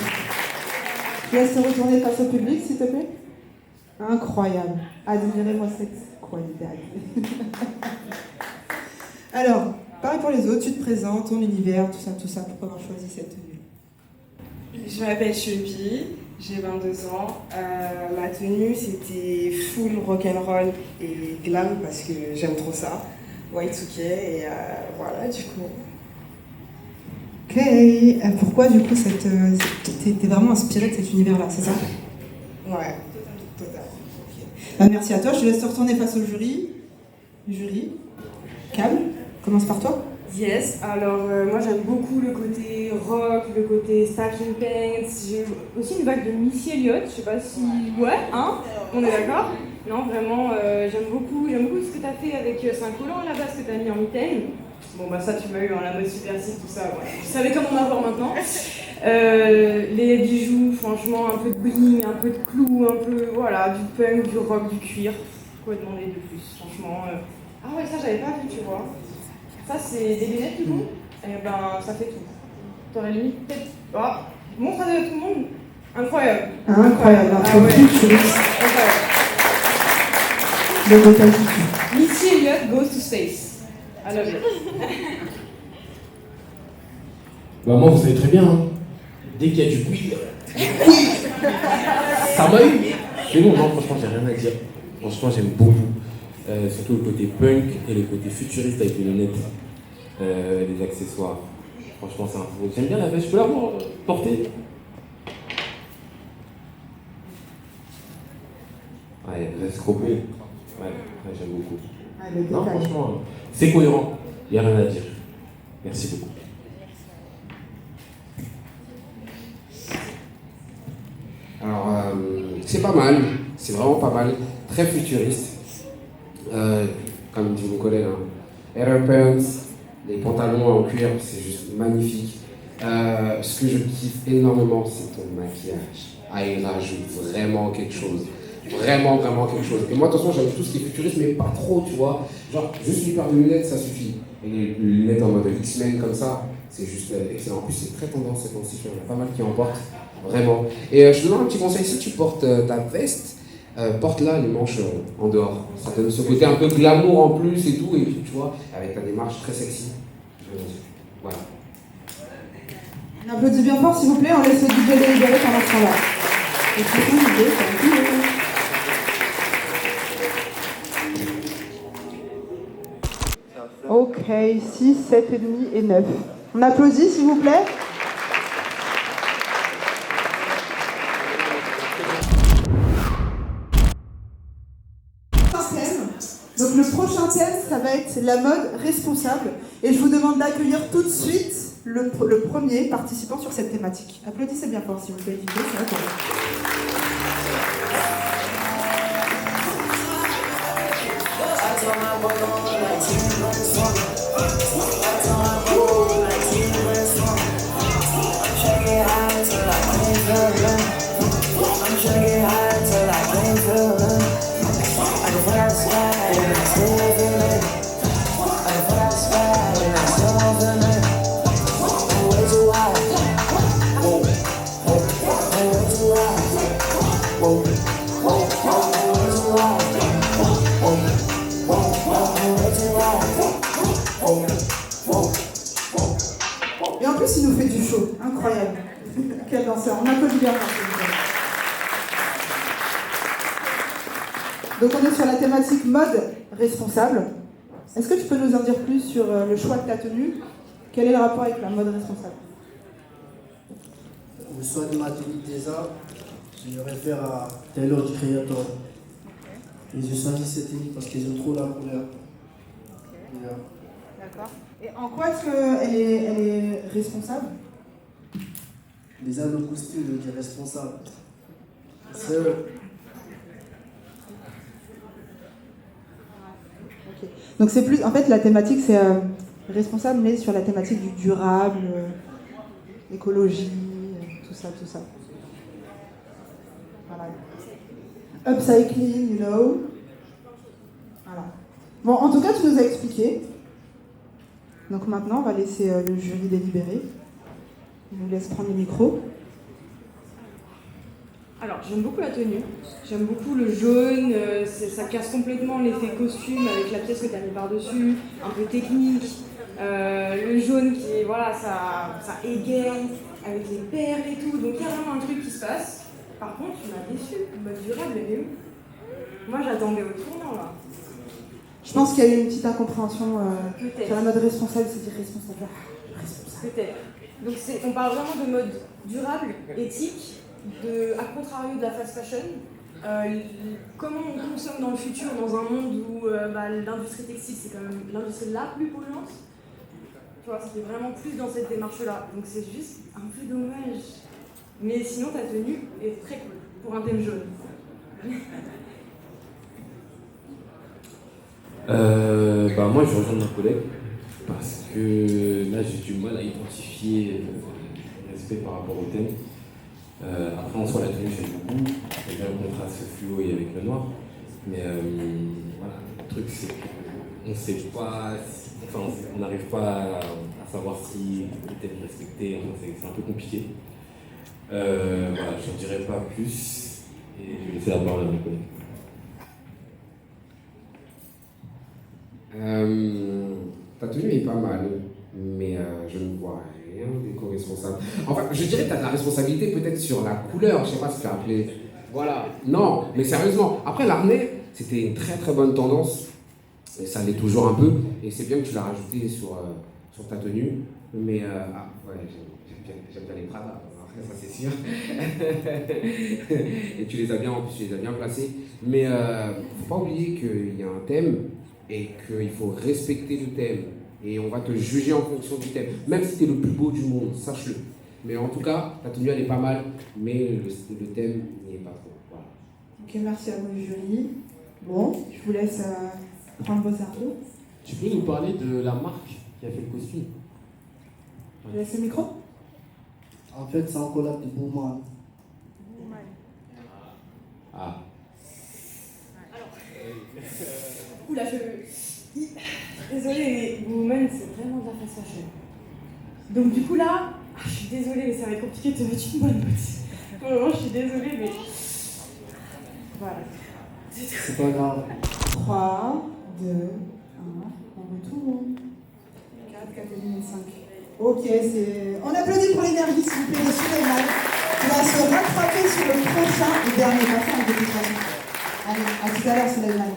Je laisse te retourner face au public, s'il te plaît. Incroyable. Admirez-moi cette qualité. Alors, pareil pour les autres, tu te présentes, ton univers, tout ça, pourquoi avoir choisi cette tenue? Je m'appelle Chubby, j'ai 22 ans. Ma tenue, c'était full rock'n'roll et glam parce que j'aime trop ça. Y2K et voilà, du coup. Ok, pourquoi du coup t'es vraiment inspirée de cet univers-là, c'est ça? Ouais, totalement. Bah, merci à toi, je te laisse te retourner face au jury. Cam, commence par toi. Yes, alors moi j'aime beaucoup le côté rock, le côté stacking pants. J'ai aussi une vague de Missy Elliott, je sais pas si. Ouais, hein? On est d'accord? Non, vraiment, j'aime beaucoup ce que t'as fait avec Saint-Collant à la base, que t'as mis en mitaine. Bon, bah ça, tu m'as eu en la mode Super 6, tout ça, ouais. Je savais comment en avoir maintenant. Les bijoux, franchement, un peu de bling, un peu de clou, un peu, voilà, du punk, du rock, du cuir. Quoi demander de plus, franchement. Ah ouais, ça, j'avais pas vu, tu vois. Ça, c'est des lunettes, du coup. Et ben, ça fait tout. T'aurais limite peut-être. Ah, montre à tout le monde. Incroyable. Incroyable, Ah ouais. Incroyable. Missy Elliott goes to space. I love it. Bah moi, vous savez très bien, hein. Dès qu'il y a du cuir, ça m'a eu. Mais bon, non, franchement, j'ai rien à dire. Franchement, j'aime beaucoup. Surtout le côté punk et le côté futuriste avec les lunettes, les accessoires. Franchement, c'est un peu. J'aime bien la veste, je peux la voir porter. Ouais, veste cropée. Ouais, j'aime beaucoup. Non, franchement, c'est cohérent. Il n'y a rien à dire. Merci beaucoup. Alors, c'est pas mal, c'est vraiment pas mal, très futuriste. Comme dit mon collègue, hein. Air Pants, les pantalons en cuir, c'est juste magnifique. Ce que je kiffe énormément, c'est ton maquillage. Ah, il rajoute vraiment quelque chose. Vraiment quelque chose. Et moi, de toute façon, j'aime tout ce qui est futuriste, mais pas trop, tu vois. Genre, juste une paire de lunettes, ça suffit. Et les lunettes en mode X-Men comme ça, c'est juste excellent. En plus, c'est très tendance cette temps-ci, il y en a pas mal qui en portent. Vraiment. Et je te donne un petit conseil, si tu portes ta veste, porte-la les manches en dehors. Ça donne ce côté un peu glamour en plus et tout, et puis tu vois, avec ta démarche très sexy. Voilà. On applaudit bien fort s'il vous plaît, on laisse le DJ délibérer pendant ce temps-là. Et c'est tout l'idée, c'est tout. Ok, 6, 7 et demi et 9. On applaudit s'il vous plaît. Donc le prochain thème, ça va être la mode responsable. Et je vous demande d'accueillir tout de suite le premier participant sur cette thématique. Applaudissez bien fort s'il vous plaît. Et en plus, il nous fait du show. Incroyable. Quel danseur. On applaudit bien. Donc on est sur la thématique mode responsable. Est-ce que tu peux nous en dire plus sur le choix de ta tenue? Quel est le rapport avec la mode responsable? Le choix de ma tenue déjà, Je réfère à Tyler, the Creator. Et j'ai choisi cette tenue parce que j'aime trop la couleur. D'accord. Et en quoi est-ce qu'elle est responsable? Déjà, le costume est responsable. Ok. Donc c'est plus, en fait, la thématique c'est responsable, mais sur la thématique du durable, écologie, tout ça. Voilà. Upcycling, you know. Voilà. Bon, en tout cas, tu nous as expliqué. Donc maintenant, on va laisser le jury délibérer. On nous laisse prendre le micro. Alors, j'aime beaucoup la tenue. J'aime beaucoup le jaune. Ça casse complètement l'effet costume avec la pièce que tu as mis par-dessus. Un peu technique. Le jaune qui, voilà, ça égaye avec les perles et tout. Donc, il y a vraiment un truc qui se passe. Par contre, tu m'as déçu. Le mode durable, elle est où? Moi, j'attendais au tournant, là. Je pense qu'il y a eu une petite incompréhension Peut-être. sur la mode responsable, c'est dire responsable. Peut-être. Donc on parle vraiment de mode durable, éthique, à contrario de la fast fashion. Comment on consomme dans le futur, dans un monde où l'industrie textile, c'est quand même l'industrie la plus polluante. Tu vois, c'était vraiment plus dans cette démarche-là. Donc c'est juste un peu dommage. Mais sinon, ta tenue est très cool pour un thème jaune. Moi, je rejoins mon collègue parce que là, j'ai du mal à identifier le respect par rapport au thème. Après, en soi, la tenue, j'aime beaucoup. J'aime bien le contraste fluo et avec le noir. Mais voilà, le truc, c'est qu'on ne sait pas, on n'arrive pas à savoir si le thème est respecté. C'est un peu compliqué. Voilà, je n'en dirai pas plus et je vais laisser la parole à mes collègues. Ta tenue est pas mal, mais je ne vois rien d'éco-responsable. Enfin, je dirais que tu as de la responsabilité peut-être sur la couleur, je sais pas si tu as appelé. Voilà, non, mais sérieusement, après l'arnais, c'était une très très bonne tendance, et ça l'est toujours un peu, et c'est bien que tu l'as rajouté sur ta tenue, mais j'aime bien les Prada, après ça c'est sûr. Et tu les as bien placés, mais faut pas oublier qu'il y a un thème, et qu'il faut respecter le thème. Et on va te juger en fonction du thème. Même si tu es le plus beau du monde, sache-le. Mais en tout cas, ta tenue elle est pas mal, mais le thème n'y est pas trop. Voilà. Ok, merci à vous, le jury. Bon, je vous laisse prendre vos arceaux. Tu peux nous parler de la marque qui a fait le costume? Je laisse le micro. En fait, c'est un collab de Booman. Ah. Oula, désolée, mais Woman, c'est vraiment de la fast fashion. Donc du coup là, je suis désolée, mais ça va être compliqué de te mettre une bonne note. Vraiment, je suis désolée, mais... Voilà. C'est pas grave. 3, 2, 1, on retourne. 4, 5. Ok, c'est... On applaudit pour l'énergie, s'il vous plaît, de Suleiman. Il va se rattraper sur le prochain et dernier passage de l'émission. Allez, à tout à l'heure, Suleiman.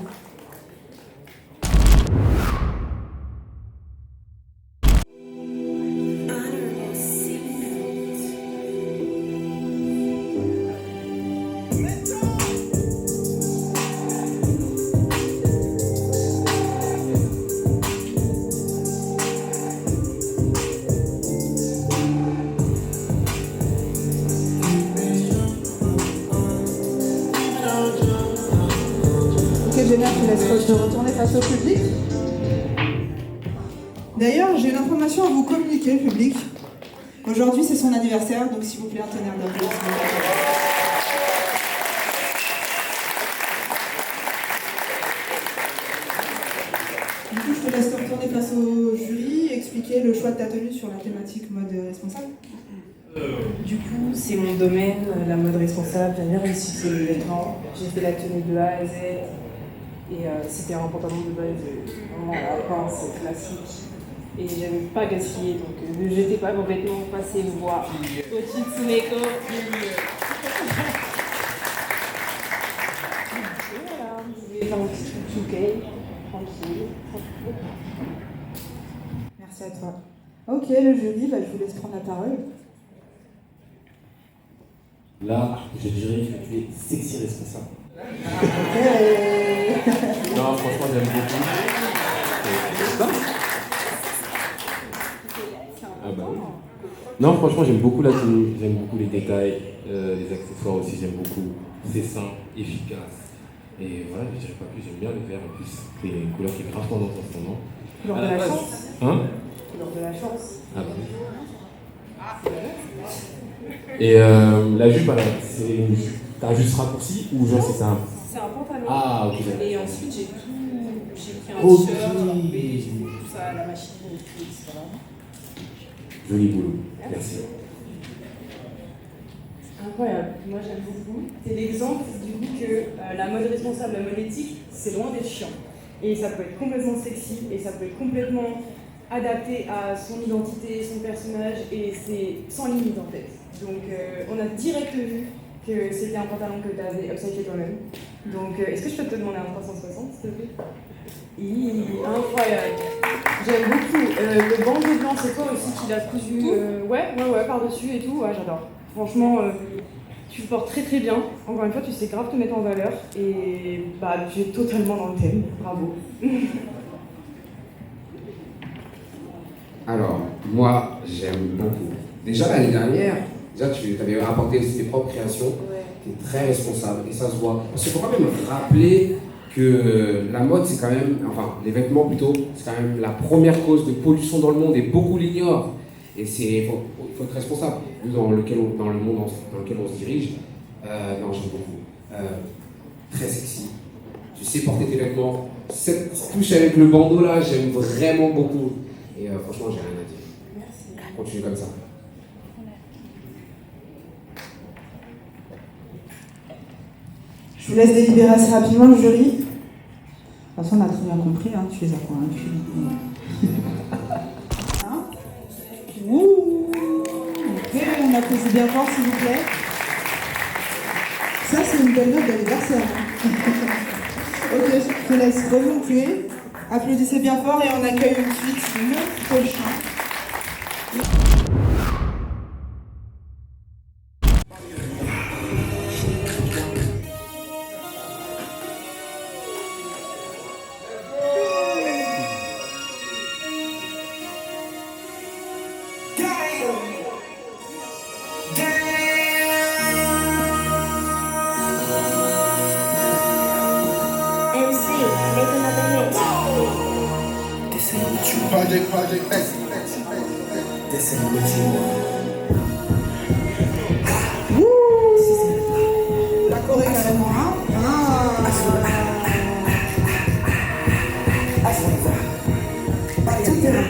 De retourner face au public. D'ailleurs, j'ai une information à vous communiquer, le public. Aujourd'hui, c'est son anniversaire, donc s'il vous plaît, un tonnerre d'applaudissements. Du coup, je te laisse te retourner face au jury et expliquer le choix de ta tenue sur la thématique mode responsable. Du coup, c'est mon domaine, la mode responsable. J'aime bien recycler les vêtements. J'ai fait la tenue de A à Z. Et c'était un pantalon de base vraiment à pince, classique. Et j'aime pas gaspiller, donc ne jetez pas vos vêtements, passez le voir au-dessus de Tsumeko. Et voilà, je vais faire mon petit truc souquet, tranquille. Merci à toi. Ok, le jury, je vous laisse prendre la parole. Là, je dirais que tu es sexy responsable. Non, franchement, j'aime beaucoup. Ah bah oui. Non, franchement, j'aime beaucoup la tenue, j'aime beaucoup les détails, les accessoires aussi, j'aime beaucoup. C'est simple, efficace. Et voilà, je dirais pas plus, j'aime bien le vert en plus. C'est une couleur qui est grave tendance en ce moment. Couleur de la chance. Hein? Couleur de la chance. Ah bah oui. Et la jupe, alors, t'as juste raccourci ou genre c'est ça? C'est un pantalon. Ah, ok. Et ensuite, j'ai pris un Ok. t-shirt, et tout ça à la machine, etc. Joli boulot, merci. Incroyable, moi j'aime beaucoup. C'est l'exemple du coup que la mode responsable, la mode éthique, c'est loin d'être chiant. Et ça peut être complètement sexy, et ça peut être complètement adapté à son identité, son personnage, et c'est sans limite en fait. Donc on a direct vu que c'était un pantalon que tu avais upcyclé toi-même. Donc est-ce que je peux te demander un 360 s'il te plaît? Incroyable. J'aime beaucoup. Le bandeau blanc, c'est toi aussi qui l'as cousu. Ouais, par-dessus et tout. Ouais, j'adore. Franchement, tu le portes très très bien. Encore une fois, tu sais grave te mettre en valeur. Et bah, tu es totalement dans le thème. Bravo. Alors, moi, j'aime beaucoup. Déjà, l'année dernière, tu avais rapporté aussi tes propres créations. Tu es très responsable et ça se voit. Parce qu'il faut quand même rappeler que la mode, c'est quand même, enfin, les vêtements plutôt, c'est quand même la première cause de pollution dans le monde et beaucoup l'ignorent. Et il faut être responsable. Nous, dans le monde dans lequel on se dirige, non, j'aime beaucoup. Très sexy. Tu sais porter tes vêtements. Cette touche avec le bandeau là, j'aime vraiment beaucoup. Et franchement, j'ai rien à dire. Merci. Continue comme ça. Je vous laisse délibérer assez rapidement le jury. De toute façon, on a très bien compris, hein, tu les as convaincus. Hein? Ouh. Ok, on applaudit bien fort s'il vous plaît. Ça, c'est une belle note d'anniversaire. Ok, je te laisse remonter. Applaudissez bien fort et on accueille ensuite le prochain. Project X. This ain't what you La Corée carrément, hein? Tout est bon.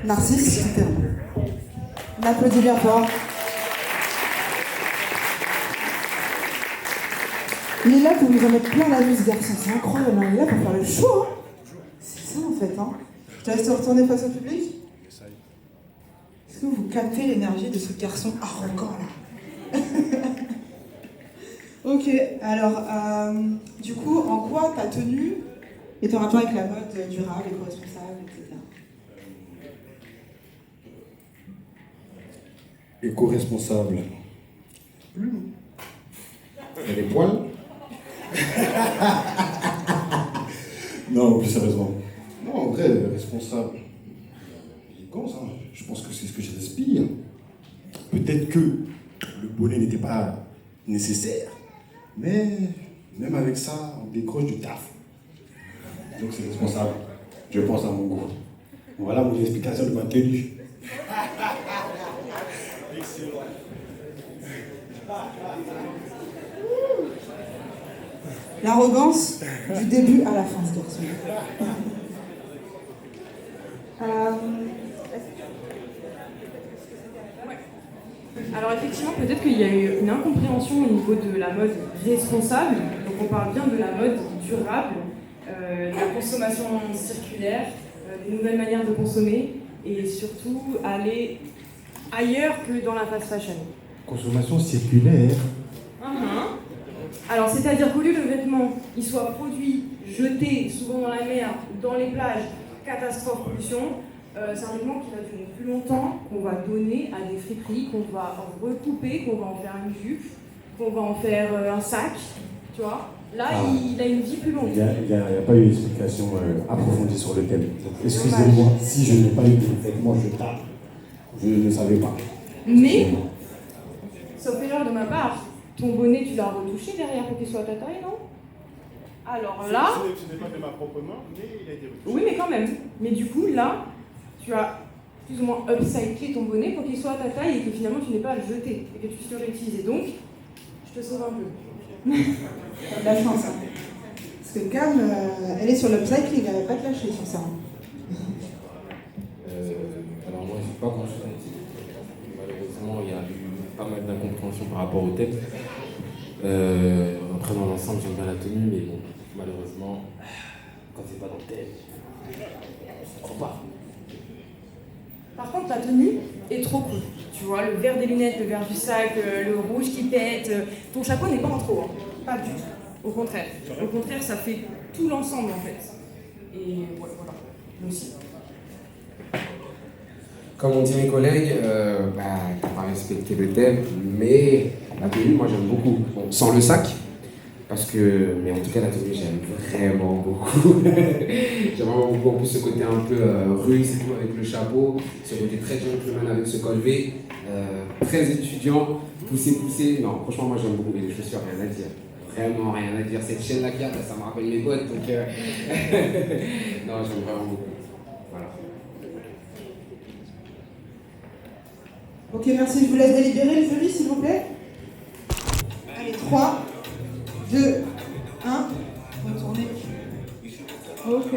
Narcisse, tout est bon. On applaudit bien fort. Il est là pour nous en mettre plein la vue, ce garçon. C'est incroyable, hein. Il est là pour faire le show. Hein. C'est ça en fait, hein. Je te laisse te retourner face au public. Est-ce que vous captez l'énergie de ce garçon arrogant là? Ok, alors, du coup, en quoi ta tenue est en rapport avec la mode durable, éco-responsable, etc. Éco-responsable. Il y a des poils. Non, plus sérieusement. Non, en vrai, responsable. Élégance, hein. Je pense que c'est ce que je respire. Peut-être que le bonnet n'était pas nécessaire, mais même avec ça, on décroche du taf. Donc c'est responsable. Je pense à mon goût. Voilà mon explication de ma tenue. Excellent. L'arrogance du début à la fin, ce garçon. Alors effectivement, peut-être qu'il y a eu une incompréhension au niveau de la mode responsable. Donc on parle bien de la mode durable, de la consommation circulaire, des nouvelles manières de consommer et surtout aller ailleurs que dans la fast fashion. Consommation circulaire. Alors c'est-à-dire qu'au lieu que le vêtement il soit produit, jeté souvent dans la mer, dans les plages, catastrophe, pollution, c'est un vêtement qui va durer plus longtemps, qu'on va donner à des friperies, qu'on va recouper, qu'on va en faire une jupe, qu'on va en faire un sac, tu vois. Là, il a une vie plus longue. Il n'y a pas eu d'explication approfondie sur le thème. Donc, excusez-moi si je n'ai pas eu de vêtements jetables. Je ne savais pas. Mais, sauf erreur de ma part, ton bonnet, tu l'as retouché derrière pour qu'il soit à ta taille, non? Alors là... Ce n'est pas de ma propre main, mais il a été retouché. Oui, mais quand même. Mais du coup, là, tu as plus ou moins upcyclé ton bonnet pour qu'il soit à ta taille et que finalement tu n'aies pas à le jeter et que tu puisses le réutiliser. Donc, je te sauve un peu. T'as de la chance, hein. Parce que Cam, elle est sur l'upcycling, elle va pas te lâcher sur ça. Alors moi, je n'ai pas grand-chose à dire. Malheureusement, il y a eu pas mal d'incompréhension par rapport au texte. Après, dans l'ensemble, j'aime bien la tenue, mais bon, malheureusement, quand c'est pas dans le thème, on ne croit pas. Par contre, ta tenue est trop cool. Tu vois, le vert des lunettes, le vert du sac, le rouge qui pète. Ton chapeau n'est pas en trop, hein. Pas du tout. Au contraire. Au contraire, ça fait tout l'ensemble en fait. Et ouais, voilà. Moi aussi. Comme ont dit mes collègues, t'as pas respecté le thème, mais la tenue, moi j'aime beaucoup. Bon, sans le sac, mais en tout cas la tenue, j'aime vraiment beaucoup. J'aime vraiment beaucoup, en plus ce côté un peu russe et tout avec le chapeau, ce côté très gentleman avec ce col V, très étudiant, poussé. Non, franchement, moi j'aime beaucoup, mais les chaussures, rien à dire. Vraiment rien à dire. Cette chaîne-là qu'il y a, ça me rappelle mes potes, donc non, j'aime vraiment beaucoup. Voilà. Ok, merci. Je vous laisse délibérer le jury, s'il vous plaît. Allez, 3, 2, 1. Retournez. Ok.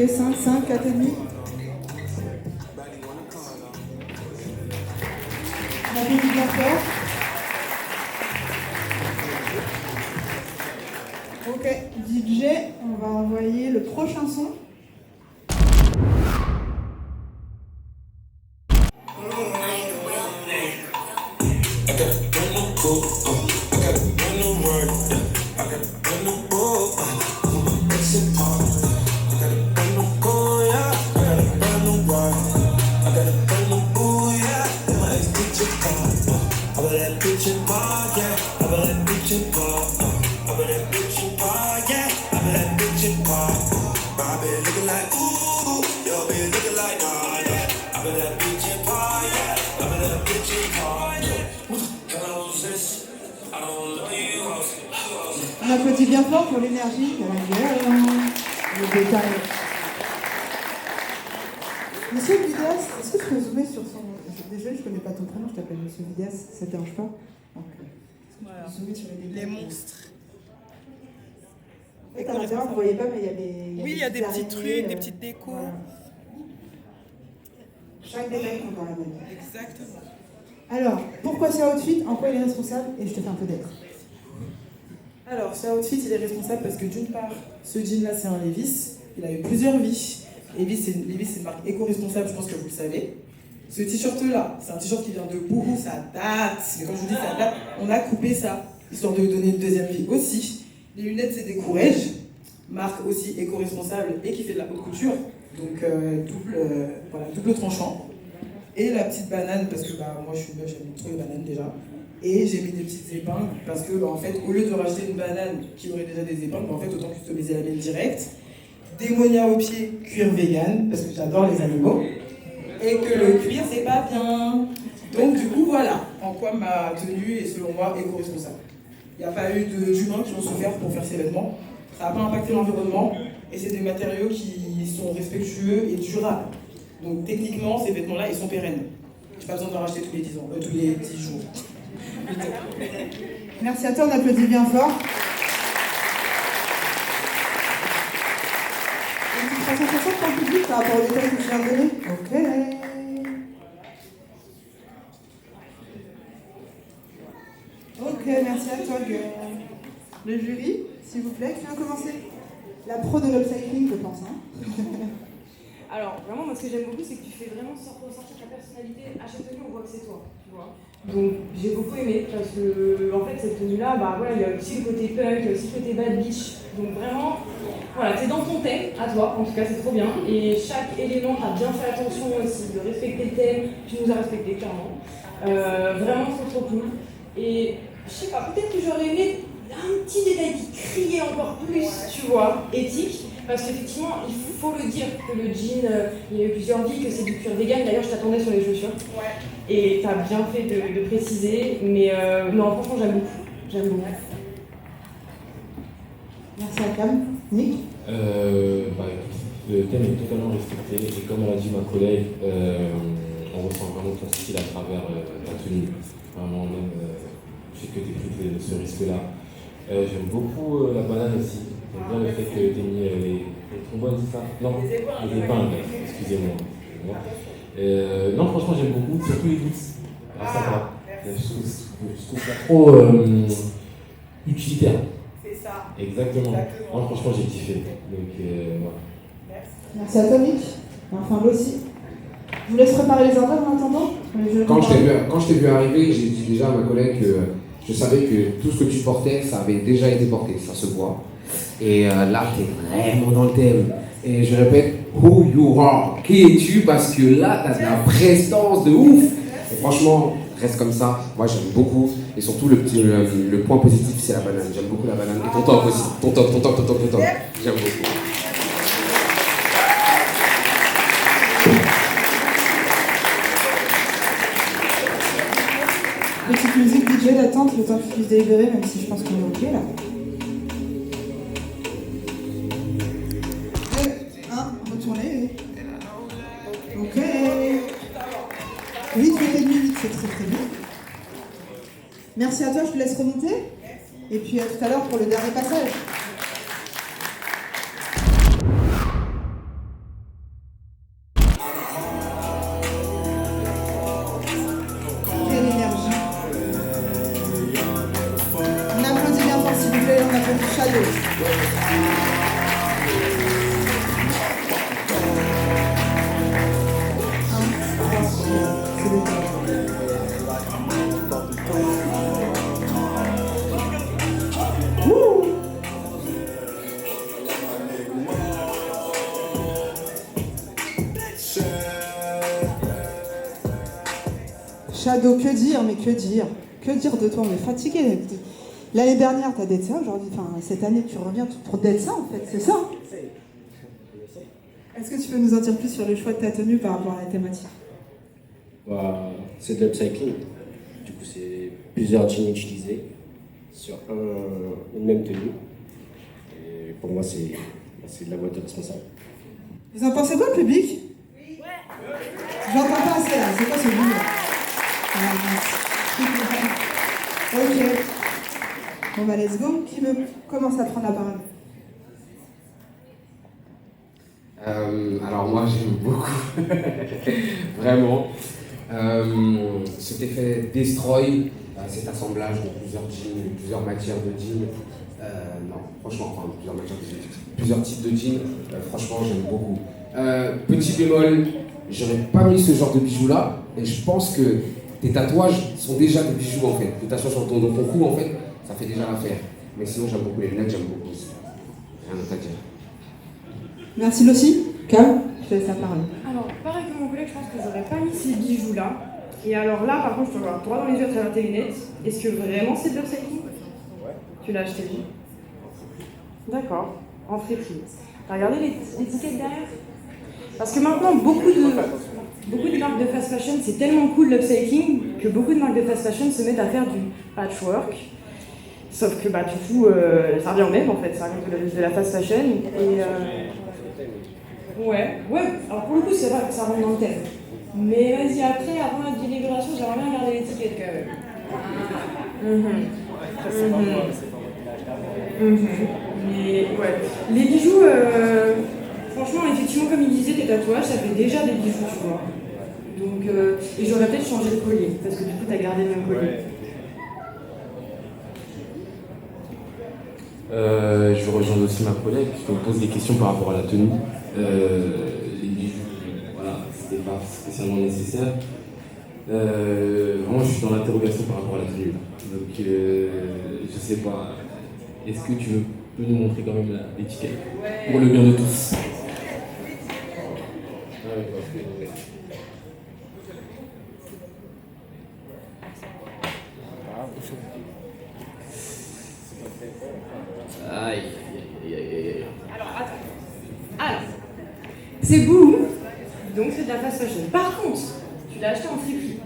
5, 4 et demi. On applaudit bien fort. Ok, DJ, on va envoyer le prochain son. On applaudit bien fort pour l'énergie, le détail. Monsieur Vidas, est-ce que tu peux zoomer sur son... Désolé, je ne connais pas ton prénom, je t'appelle Monsieur Vidas, ça ne te dérange pas? Donc, voilà. Zoomer sur les détails. Les monstres. En fait, à l'intérieur, vous ne voyez pas, mais il y a des... Oui, il y a des petits trucs, des petites décos. Voilà. Chaque détail compte dans la mode. Exactement. Alors, pourquoi ce outfit? En quoi il est responsable? Et je te fais un peu d'être. Alors, ce outfit, il est responsable parce que d'une part, ce jean-là, c'est un Levi's. Il a eu plusieurs vies. Levi's, c'est une marque éco-responsable, je pense que vous le savez. Ce t-shirt-là, c'est un t-shirt qui vient de Bourou, ça date. Mais quand je vous dis ça date, on a coupé ça, histoire de lui donner une deuxième vie aussi. Les lunettes, c'est des Courrèges, marque aussi éco-responsable et qui fait de la haute couture. Donc, double tranchant. Et la petite banane, parce que moi je suis moche, j'aime trop les bananes déjà. Et j'ai mis des petites épingles, parce que en fait, au lieu de racheter une banane qui aurait déjà des épingles, en fait, autant customiser la mienne directe. Des moignards aux pieds, cuir vegan, parce que j'adore les animaux. Et que le cuir, c'est pas bien. Donc du coup, voilà en quoi ma tenue est selon moi éco-responsable. Il n'y a pas eu d'humains qui ont souffert pour faire ces vêtements. Ça n'a pas impacté l'environnement. Et c'est des matériaux qui sont respectueux et durables. Donc techniquement, ces vêtements-là, ils sont pérennes. J'ai pas besoin d'en racheter tous les 10 ans, tous les 10 jours. Merci à toi, on applaudit bien fort. Une petite présentation pour le public par rapport aux détails que je viens de donner. Ok. Ok, merci à toi, Guy. Le jury, s'il vous plaît, qui vient commencer? La pro de l'upcycling, je pense. Hein. Alors, vraiment, moi, ce que j'aime beaucoup, c'est que tu fais vraiment ressortir ta personnalité. À chaque tenue, on voit que c'est toi, tu vois. Donc, j'ai beaucoup aimé, parce que, en fait, cette tenue-là, il y a aussi le côté punk, il y a aussi le côté bad bitch. Donc, vraiment, voilà, c'est dans ton thème, à toi, en tout cas, c'est trop bien. Et chaque élément, t'as bien fait attention aussi de respecter le thème. Tu nous as respecté, clairement. Vraiment, trop cool. Et je sais pas, peut-être que j'aurais aimé un petit détail qui criait encore plus, tu vois, éthique. Parce qu'effectivement, il faut le dire que le jean, il y a eu plusieurs vies, que c'est du cuir vegan. D'ailleurs, je t'attendais sur les chaussures. Ouais. Et t'as bien fait de préciser. Mais non, franchement, j'aime beaucoup. J'aime beaucoup. Merci à Cam. Nick Le thème est totalement respecté. Et comme l'a dit ma collègue, on ressent vraiment ton style à travers ta tenue. Vraiment, même, je sais que tu as pris ce risque-là. J'aime beaucoup la banane aussi. J'aime bien le fait que tu aies mis les trombones, c'est ça? Non, les épingles, excusez-moi. Non, franchement, j'aime beaucoup, surtout les boots. Ah, ça va. Je trouve ça trop utilitaire. C'est ça. Exactement. Moi, franchement, j'ai kiffé. Donc, voilà. Merci à toi, Nick. Enfin, vous aussi. Je vous laisse préparer les ordres en attendant. Quand je t'ai vu arriver, j'ai dit déjà à ma collègue que je savais que tout ce que tu portais, ça avait déjà été porté, ça se voit. Et là, tu es vraiment dans le thème. Et je répète, who you are, qui es-tu? Parce que là, tu as de la prestance de ouf. Et franchement, reste comme ça. Moi, j'aime beaucoup. Et surtout, le point positif, c'est la banane. J'aime beaucoup la banane. Et ton top aussi. Ton top. J'aime beaucoup. Petite musique DJ d'attente, le temps qu'ils puissent délibérer, même si je pense qu'on est ok là. 2, 1, retournez. Ok. 8, 8 et demi, 8, c'est très bien. Merci à toi, je te laisse remonter. Et puis à tout à l'heure pour le dernier passage. Shadow, que dire, mais que dire? Que dire de toi? On est fatigué. L'année dernière, t'as d'être ça, aujourd'hui, enfin, cette année, tu reviens pour d'être ça, en fait, c'est ça. Est-ce que tu peux nous en dire plus sur le choix de ta tenue par rapport à la thématique? C'est de l'upcycling. Du coup, c'est plusieurs jeans utilisés sur une même tenue. Et pour moi, c'est de la boîte responsable. Vous en pensez quoi, le public? Oui. J'entends pas assez là, c'est quoi ce bruit? Ok. Bon bah let's go. Qui veut commencer à prendre la parole? Alors moi j'aime beaucoup, vraiment. Cet effet destroy, cet assemblage de plusieurs jeans, plusieurs matières de jeans. Non, franchement, enfin plusieurs matières de jeans, plusieurs types de jeans. Franchement j'aime beaucoup. Petit bémol, j'aurais pas mis ce genre de bijoux là, et je pense que tes tatouages sont déjà des bijoux en fait. Les tatouages sur ton cou en fait, ça fait déjà l'affaire. Mais sinon j'aime beaucoup les lunettes, j'aime beaucoup aussi. Rien d'autre à dire. Merci Lucie. Cam, je te laisse la parole. Alors, pareil que mon collègue, je pense que j'aurais pas mis ces bijoux-là. Et alors là, par contre, je te regarde droit dans les yeux à travers tes lunettes. Est-ce que vraiment c'est de l'upcycling? Ouais. Tu l'as acheté où? D'accord, en friperie. T'as regardé l'étiquette derrière? Parce que maintenant, beaucoup de marques de fast fashion, c'est tellement cool l'upcycling que beaucoup de marques de fast fashion se mettent à faire du patchwork. Sauf que bah, du coup, ça revient au même en fait, ça revient de la fast fashion. Et, ouais, alors pour le coup, c'est vrai que ça rentre dans le thème. Mais vas-y, après, avant la délibération, j'aimerais bien regarder l'étiquette quand même. Mais ouais, les bijoux, franchement, effectivement, comme il disait, tes tatouages, ça fait déjà des bijoux, tu vois. Donc, et j'aurais peut-être changé de collier, parce que du coup, t'as gardé le même collier. Je vais rejoindre aussi ma collègue, puisqu'on me pose des questions par rapport à la tenue. Les bijoux, voilà, c'était pas spécialement nécessaire. Moi, je suis dans l'interrogation par rapport à la tenue. Donc, je sais pas. Est-ce que tu peux nous montrer quand même l'étiquette pour le bien de tous? Aïe, aïe, aïe, aïe, aïe. Alors, attends. Alors, c'est beau, donc c'est de la fast fashion. Par contre, tu l'as acheté en friperie.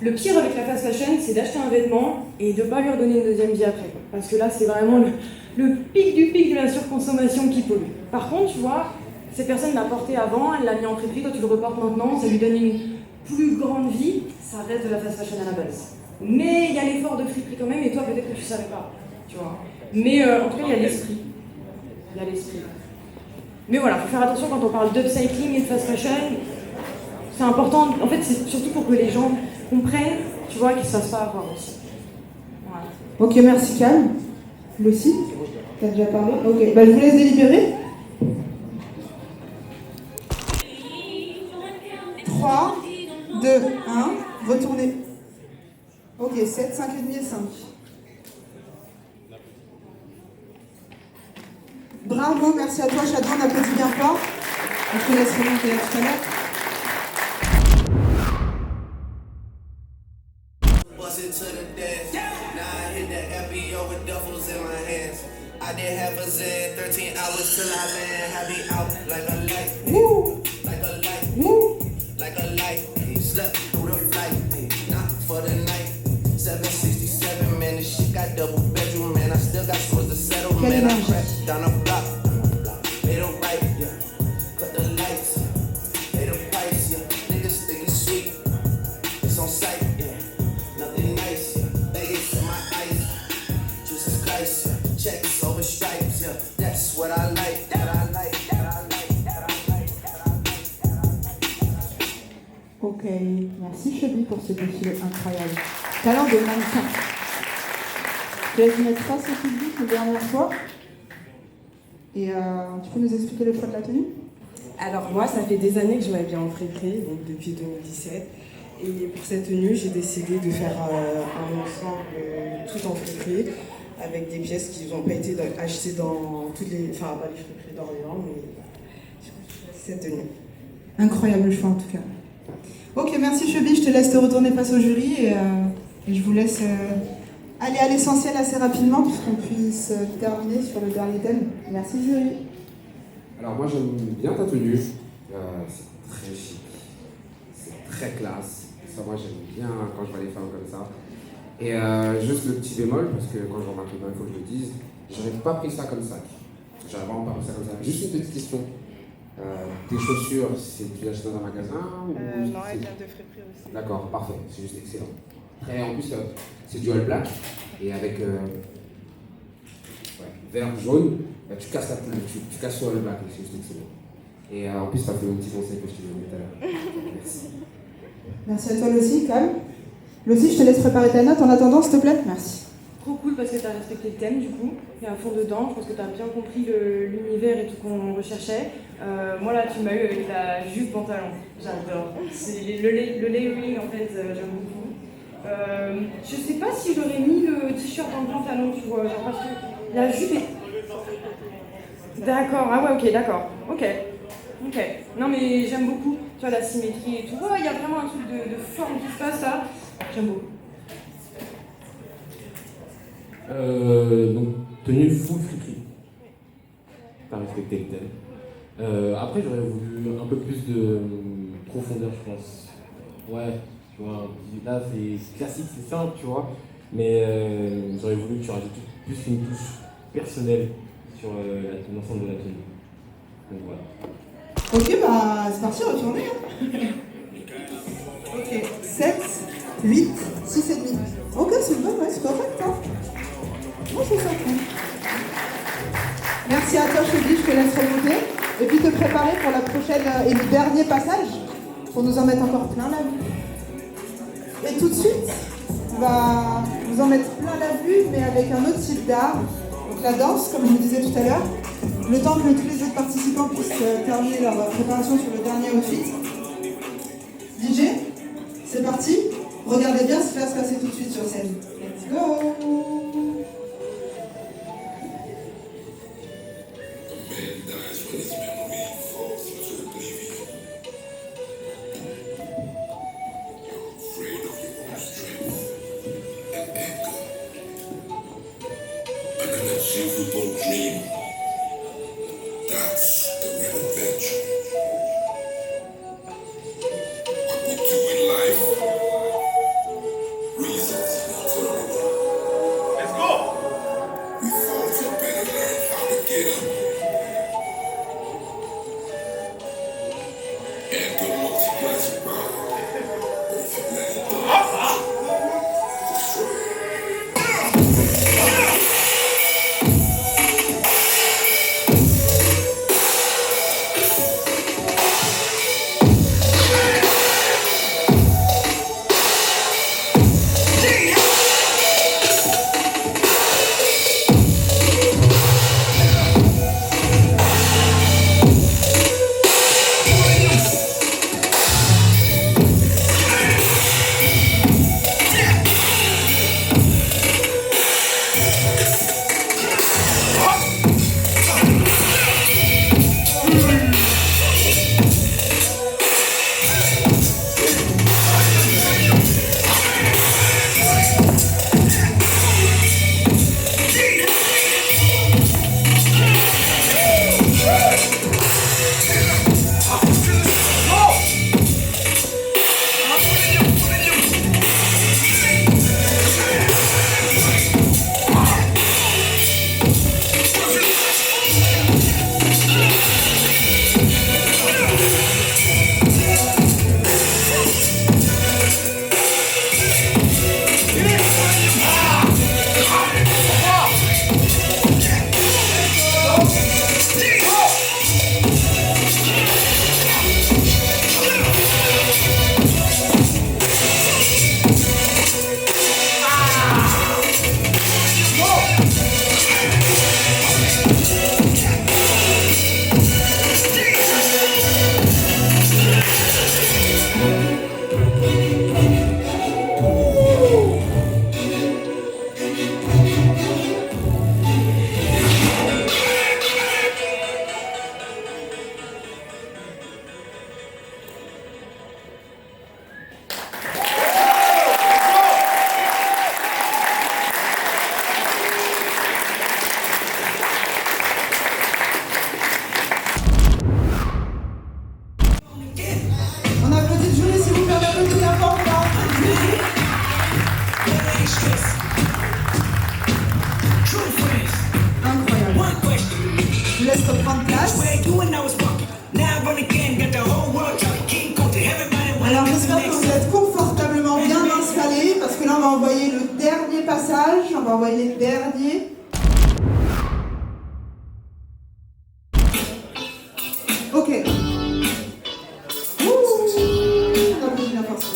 Le pire avec la fast fashion, c'est d'acheter un vêtement et de ne pas lui redonner une deuxième vie après. Parce que là, c'est vraiment le pic du pic de la surconsommation qui pollue. Par contre, tu vois, cette personne l'a porté avant, elle l'a mis en friperie, toi tu le reportes maintenant, ça lui donne une plus grande vie, ça reste de la fast fashion à la base. Mais il y a l'effort de friperie quand même, et toi peut-être que tu ne savais pas, tu vois. Mais en tout cas, il y a l'esprit. Il y a l'esprit. Mais voilà, il faut faire attention quand on parle d'upcycling et de fast fashion. C'est important, en fait, c'est surtout pour que les gens comprennent, tu vois, qu'ils ne se fassent pas avoir aussi. Voilà. Ok, merci Calme. Lucie, t'as déjà parlé? Ok, bah, je vous laisse délibérer. 3, 2, 1, retournez. Ok, 7, 5 et demi et 5. Bravo, merci à toi Chadon, on applaudit bien fort. Je te laisse remonter là tout à l'heure. To the dance. Now I hit the FBO with duffels in my hands. I did half a zen, 13 hours till I land. I be out like a light, woo, like a light, woo, like a light. Slept through the flight, not for the night. 767, man, this shit got double bedroom, man. I still got scores to settle, man. I crashed down a block, made a right, yeah. Cut the lights, pay the price, yeah. Niggas think it's sweet, it's on sight. Checks over stripes, yeah. That's what I like, that I like, that I like, that I like, that I like. Ok, merci Chubby pour ce défilé incroyable. Talent de mannequin. Tu laisses mettre face au public une dernière fois. Et tu peux nous expliquer le choix de la tenue? Alors moi, ça fait des années que je m'habille en friperie, donc depuis 2017. Et pour cette tenue, j'ai décidé de faire un ensemble tout en friperie, avec des pièces qui n'ont pas été achetées dans toutes les... Enfin, pas les friperies d'Orléans, mais cette tenue. Incroyable choix en tout cas. Ok, merci Chubby, je te laisse te retourner face au jury et je vous laisse aller à l'essentiel assez rapidement puisqu'on puisse terminer sur le dernier thème. Merci jury. Alors moi j'aime bien ta tenue, c'est très chic, c'est très classe. Ça moi j'aime bien quand je vois les femmes comme ça. Et juste le petit bémol, parce que quand je remarque bien, il faut que je le dise, j'aurais pas pris ça comme sac. J'aurais vraiment pas pris ça comme ça. Juste une petite question. Tes chaussures, tu les achètes dans un magasin ou Non, elles viennent de friperie aussi. D'accord, parfait, c'est juste excellent. Et en plus, c'est du all black, et avec vert, jaune, tu casses la plume, tu casses le all black, c'est juste excellent. Et en plus, ça fait un petit conseil que je te donnais tout à l'heure. Merci. Merci à toi Lucie, calme. Lucie, je te laisse préparer ta note en attendant, s'il te plaît. Merci. Trop cool parce que tu as respecté le thème du coup, et à fond dedans, je pense que tu as bien compris l'univers et tout qu'on recherchait. Moi là, tu m'as eu avec la jupe pantalon, j'adore. C'est le layering en fait, j'aime beaucoup. Je sais pas si j'aurais mis le t-shirt en pantalon, tu vois, genre parce que la jupe est... D'accord, ah ouais, ok, d'accord, ok. Non mais j'aime beaucoup, tu vois, la symétrie et tout. Il y a vraiment un truc de forme qui se passe là, j'aime beaucoup. Donc, tenue full friperie. T'as respecté le thème. Après, j'aurais voulu un peu plus de profondeur, je pense. Ouais, tu vois, là c'est classique, c'est simple, tu vois. Mais j'aurais voulu que tu rajoutes plus une touche personnelle sur l'ensemble de la tenue. Donc voilà. Ok, bah c'est parti, retournez. Ok, 7, 8, 6 et demi. Ok, c'est bon, ouais, c'est correct. Hein. Moi, c'est ça. Merci à toi, Chubby, je te laisse remonter. Et puis te préparer pour la prochaine et le dernier passage, pour nous en mettre encore plein la vue. Et tout de suite, on va vous en mettre plein la vue, mais avec un autre type d'art. Donc la danse, comme je vous disais tout à l'heure. Le temps que tous les autres participants puissent terminer leur préparation sur le dernier outfit. DJ, c'est parti. Regardez bien ce qui va se passer tout de suite sur scène. Let's go! and a achievable dream. That's the real adventure. What we do in life, reasons eternity. Let's go! We fall to better learn how to get up. And good multiplies your power. If you let it go. On applaudit le jury, s'il vous plaît, on applaudit la porte. Incroyable. Je vous laisse reprendre place. Alors j'espère que vous êtes confortablement bien installés parce que là on va envoyer le dernier passage, on va envoyer les derniers. Ok. On applaudit la porte.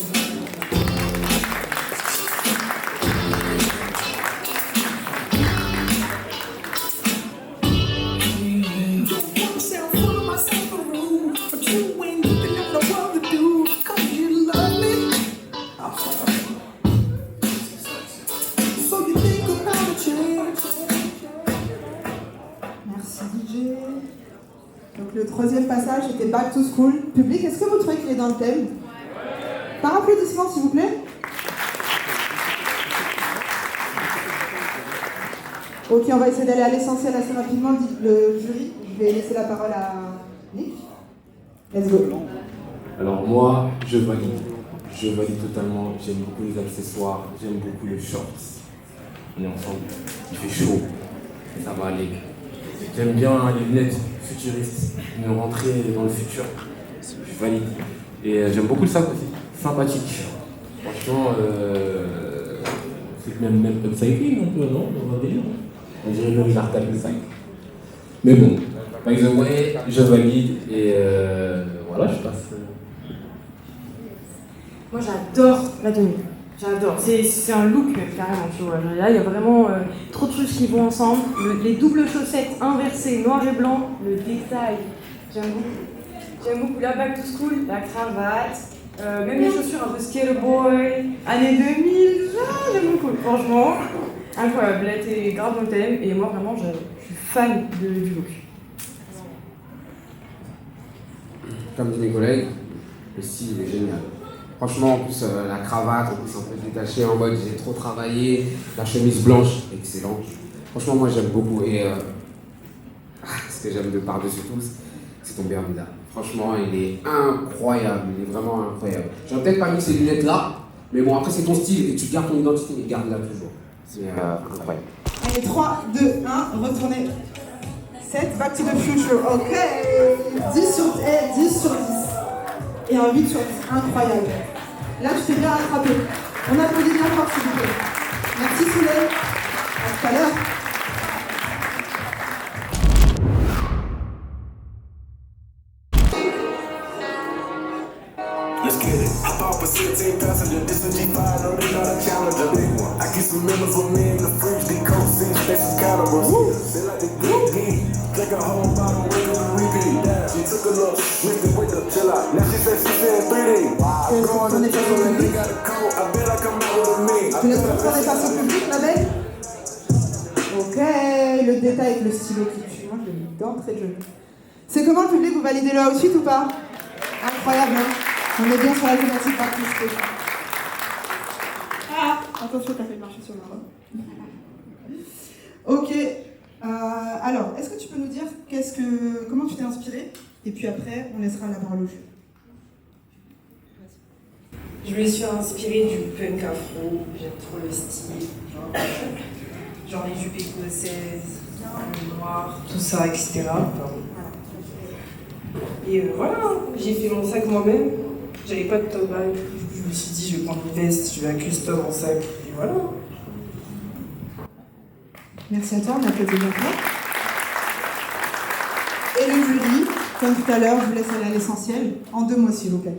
Merci DJ. Donc le troisième passage était Back to School. Public, est-ce que vous trouvez qu'il est dans le thème? Par applaudissement s'il vous plaît. Ok, on va essayer d'aller à l'essentiel assez rapidement. Le jury, je vais laisser la parole à Nick. Let's go. Alors moi, je valide. Je valide totalement. J'aime beaucoup les accessoires. J'aime beaucoup les shorts. On est ensemble. Il fait chaud. Ça va aller. J'aime bien les lunettes futuristes. Une rentrée dans le futur. Je valide. Et j'aime beaucoup le sac aussi. Sympathique. Franchement, c'est même upcycling un peu, non? On dirait le Jartal de sac. Mais bon, by the way, je valide et voilà, je passe. Moi j'adore la tenue, j'adore. C'est un look même carrément, tu vois. Là il y a vraiment trop de trucs qui vont ensemble. Les doubles chaussettes inversées, noir et blanc, le détail, j'aime beaucoup. J'aime beaucoup la back to school, la cravate, même les chaussures un peu skaterboy, années 2000, j'aime beaucoup, franchement. Incroyable, là t'es grave dans le thème et moi vraiment je suis fan du look. Comme dit mes collègues, le style est génial. Franchement, en plus, la cravate, en plus, un peu détachée en mode j'ai trop travaillé. La chemise blanche, excellente. Franchement, moi j'aime beaucoup. Et ce que j'aime de par-dessus tout, c'est ton Bermuda. Franchement, il est incroyable. Il est vraiment incroyable. J'aurais peut-être pas mis ces lunettes là, mais bon, après c'est ton style et tu gardes ton identité et garde-la toujours. C'est incroyable. Allez, 3, 2, 1, retournez. 7, Back to the Future, ok. 10 sur 10. Et un 8 sur 10, incroyable. Là, tu t'es bien rattrapé. On applaudit bien fort, s'il vous plaît. Merci Soleil. À tout à l'heure. Let's get it. Hop off a 16 passenger, this a G5, no, they not a challenger. Big one. I keep some members with me in the fridge, they cold seats, they some cannibals. They like the good heat. Take a whole bottle, wait on the repeat. She took a look, mixed it with the chill out. Now she said 3D. I'm going to tell her they got a coat. I bet I come out with me. Tu laisses comprendre les façons publiques, ma belle. Ok, le détail avec le stylo qui tue. Moi, je l'ai mis d'entrée de jeu. C'est comment le public, vous validez le outfit ou pas? Incroyable, hein? On est bien sur la thématique artistique. Ah, attention, t'as fait marcher sur la robe. Ok. Alors, est-ce que tu peux nous dire comment tu t'es inspiré? Et puis après, on laissera la parole au jeu. Je me suis inspirée du punk afro, j'aime trop le style, genre les jupes écossaises, le noir, tout ça, etc. Et voilà, j'ai fait mon sac moi-même, j'avais pas de tote bag, du coup je me suis dit je vais prendre une veste, je vais la custom en sac, et voilà. Merci à toi, on applaudit maintenant. Et le jury, comme tout à l'heure, je vous laisse aller à l'essentiel. En 2 mots, s'il vous plaît.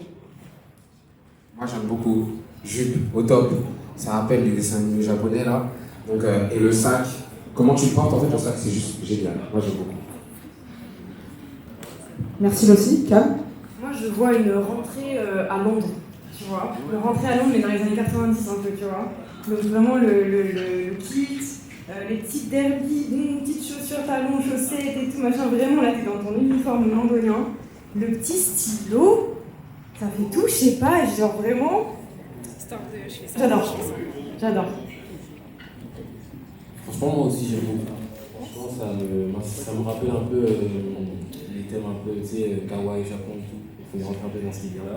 Moi j'aime beaucoup. Jupe, au top. Ça rappelle les dessins animés japonais là. Donc, et le sac, comment tu le portes en fait, le sac, c'est juste génial. Moi j'aime beaucoup. Merci Lucie. Cam? Moi je vois une rentrée à Londres, tu vois. Une rentrée à Londres, mais dans les années 90 un peu, tu vois. Donc vraiment le kit, les petites derbies, des petites chaussures, talons, chaussettes et tout, machin. Vraiment là, t'es dans ton uniforme londonien. Le petit stylo, ça fait tout, je sais pas, genre vraiment. J'adore. J'adore. Franchement, moi aussi, j'aime beaucoup. Franchement, ça me rappelle un peu les thèmes un peu, tu sais, kawaii, Japon et tout. Il faut rentrer un peu dans ce délire-là.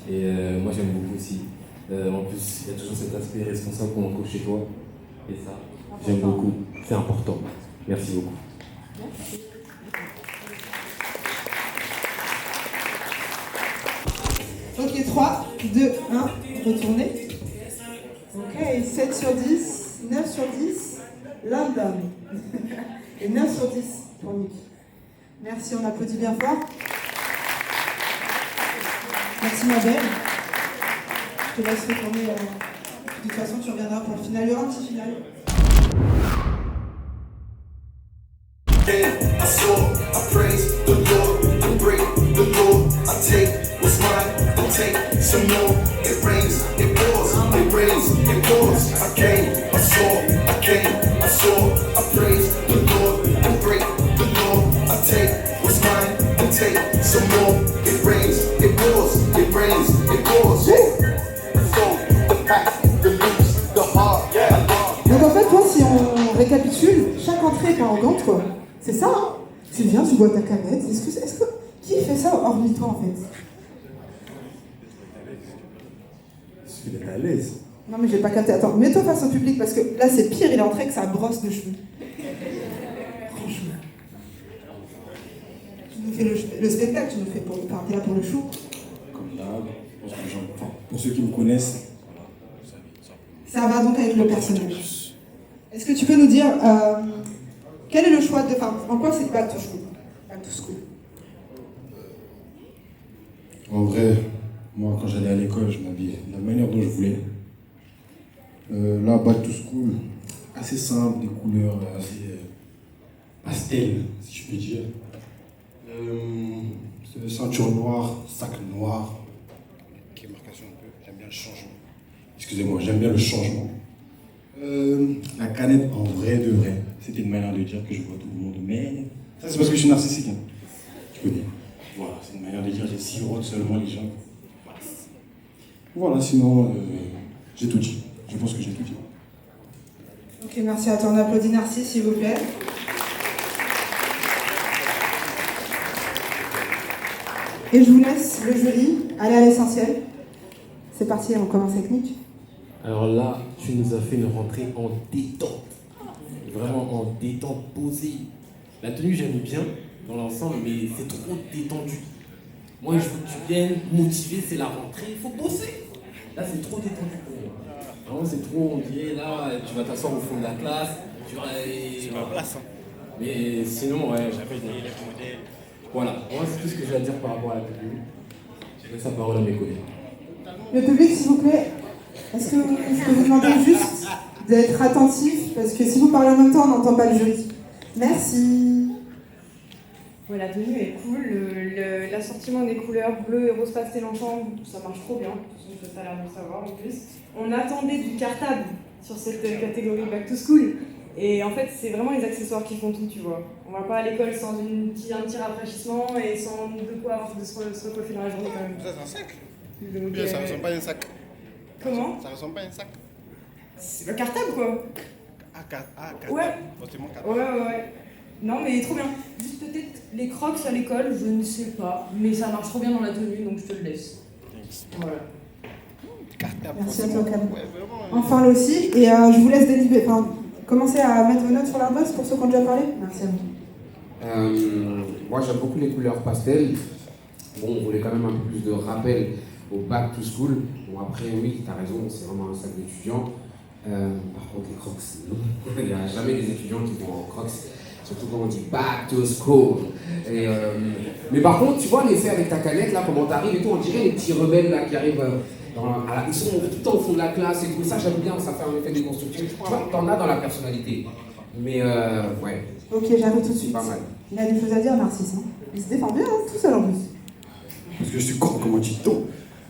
Et moi, j'aime beaucoup aussi. En plus, il y a toujours cet aspect responsable qu'on encode chez toi. Et ça, j'aime beaucoup. C'est important. Merci beaucoup. Ok, 3, 2, 1, retournez. Ok, 7 sur 10, 9 sur 10, London. Et 9 sur 10 pour Nick. Merci, on applaudit bien fort. Merci ma belle. Je te laisse retourner. De toute façon, tu reviendras pour le final. Il y aura un petit final. I saw, I praise the Lord, I break the law, I take what's mine, I take some more. It rains, it pours, it rains, it pours. I came, I saw, I came, I saw, I praise the Lord, I break the law, I take what's mine, I take some more. It rains, it pours, it rains, it pours. So the past, the loose, the hard, yeah. Donc en fait, toi, si on récapitule, chaque entrée est arrogante, quoi. C'est ça, hein? Tu viens, tu bois ta canette. Est-ce que qui fait ça hormis toi, en fait? Est-ce qu'il est à l'aise? Non, mais j'ai pas capté. Attends, mets-toi face au public parce que là, c'est pire. Il est entré avec sa brosse de cheveux. Franchement. Tu nous fais le spectacle, tu nous fais t'es là pour le show. Comme d'hab, pour ceux qui me connaissent, Ça va donc avec le personnage. Est-ce que tu peux nous dire quel est le choix de. Enfin, en quoi c'est Back to School? Back to School. En vrai, moi quand j'allais à l'école, je m'habillais de la manière dont je voulais. Là, Back to School, assez simple, des couleurs assez pastel, si je peux dire. Ceinture noire, sac noir, qui est marcation un peu. J'aime bien le changement. Excusez-moi, j'aime bien le changement. La canette en vrai de vrai. C'était une manière de dire que je vois tout le monde. Mais ça, c'est parce que je suis narcissique. Hein. Tu connais. Voilà, c'est une manière de dire que je sirote seulement les gens. Voilà, sinon, j'ai tout dit. Je pense que j'ai tout dit. Ok, Ok, merci à toi. On applaudit Narcisse, s'il vous plaît. Et je vous laisse le jury aller à l'essentiel. C'est parti, on commence avec Nick. Alors là, tu nous as fait une rentrée en détente. Vraiment en détente posée. La tenue, j'aime bien dans l'ensemble, mais c'est trop détendu. Moi, je veux que tu viennes motiver, c'est la rentrée, il faut bosser. Là, c'est trop détendu pour moi. Vraiment, c'est trop, on dirait, là, tu vas t'asseoir au fond de la classe. C'est ma place. Hein. Mais sinon, ouais, j'avais des élèves modèles. Voilà, moi, c'est tout ce que j'ai à dire par rapport à la tenue. Je laisse la parole à mes collègues. Le public, s'il vous plaît, est-ce que je peux vous demander juste d'être attentif, parce que si vous parlez en même temps, on n'entend pas le jury. Merci. Ouais, la tenue est cool, l'assortiment des couleurs bleu et rose pastel ensemble, ça marche trop bien, tu as l'air de le savoir en plus. On attendait du cartable sur cette catégorie Back to School, et en fait c'est vraiment les accessoires qui font tout, tu vois. On va pas à l'école sans un petit rafraîchissement et sans de quoi avoir de se recoiffer dans la journée quand même. Ça, c'est un sac. Donc, Ça ressemble pas à un sac. Comment? Ça ressemble pas à un sac. C'est le cartable quoi. Cartable. Ouais. Oh, c'est mon cartable. Ouais. Non mais trop bien. Juste peut-être les crocs à l'école, je ne sais pas. Mais ça marche trop bien dans la tenue, donc je te le laisse. Voilà. Merci à toi, Cam. Enfin, là aussi, et je vous laisse délibérer. Enfin, commencez à mettre vos notes sur la bosse pour ceux qui ont déjà parlé. Merci à vous. Moi, j'aime beaucoup les couleurs pastel. Bon, on voulait quand même un peu plus de rappel au back to school. Bon, après, oui, t'as raison, c'est vraiment un sac d'étudiant. Par contre, les crocs, non. Il n'y a jamais des étudiants qui vont en crocs. Surtout quand on dit back to school. Mais par contre, tu vois l'effet avec ta canette, là, comment t'arrives et tout, on dirait les petits rebelles là qui arrivent. Ils sont tout le temps au fond de la classe et tout. Ça, j'aime bien, ça fait un effet déconstructif. Tu vois, t'en as dans la personnalité. Mais ouais. Ok, j'arrive tout de suite. Pas mal. Il a des choses à dire, Narcisse. Hein. Il se défend bien, hein, tout seul en plus. Parce que je suis grand comme un titan.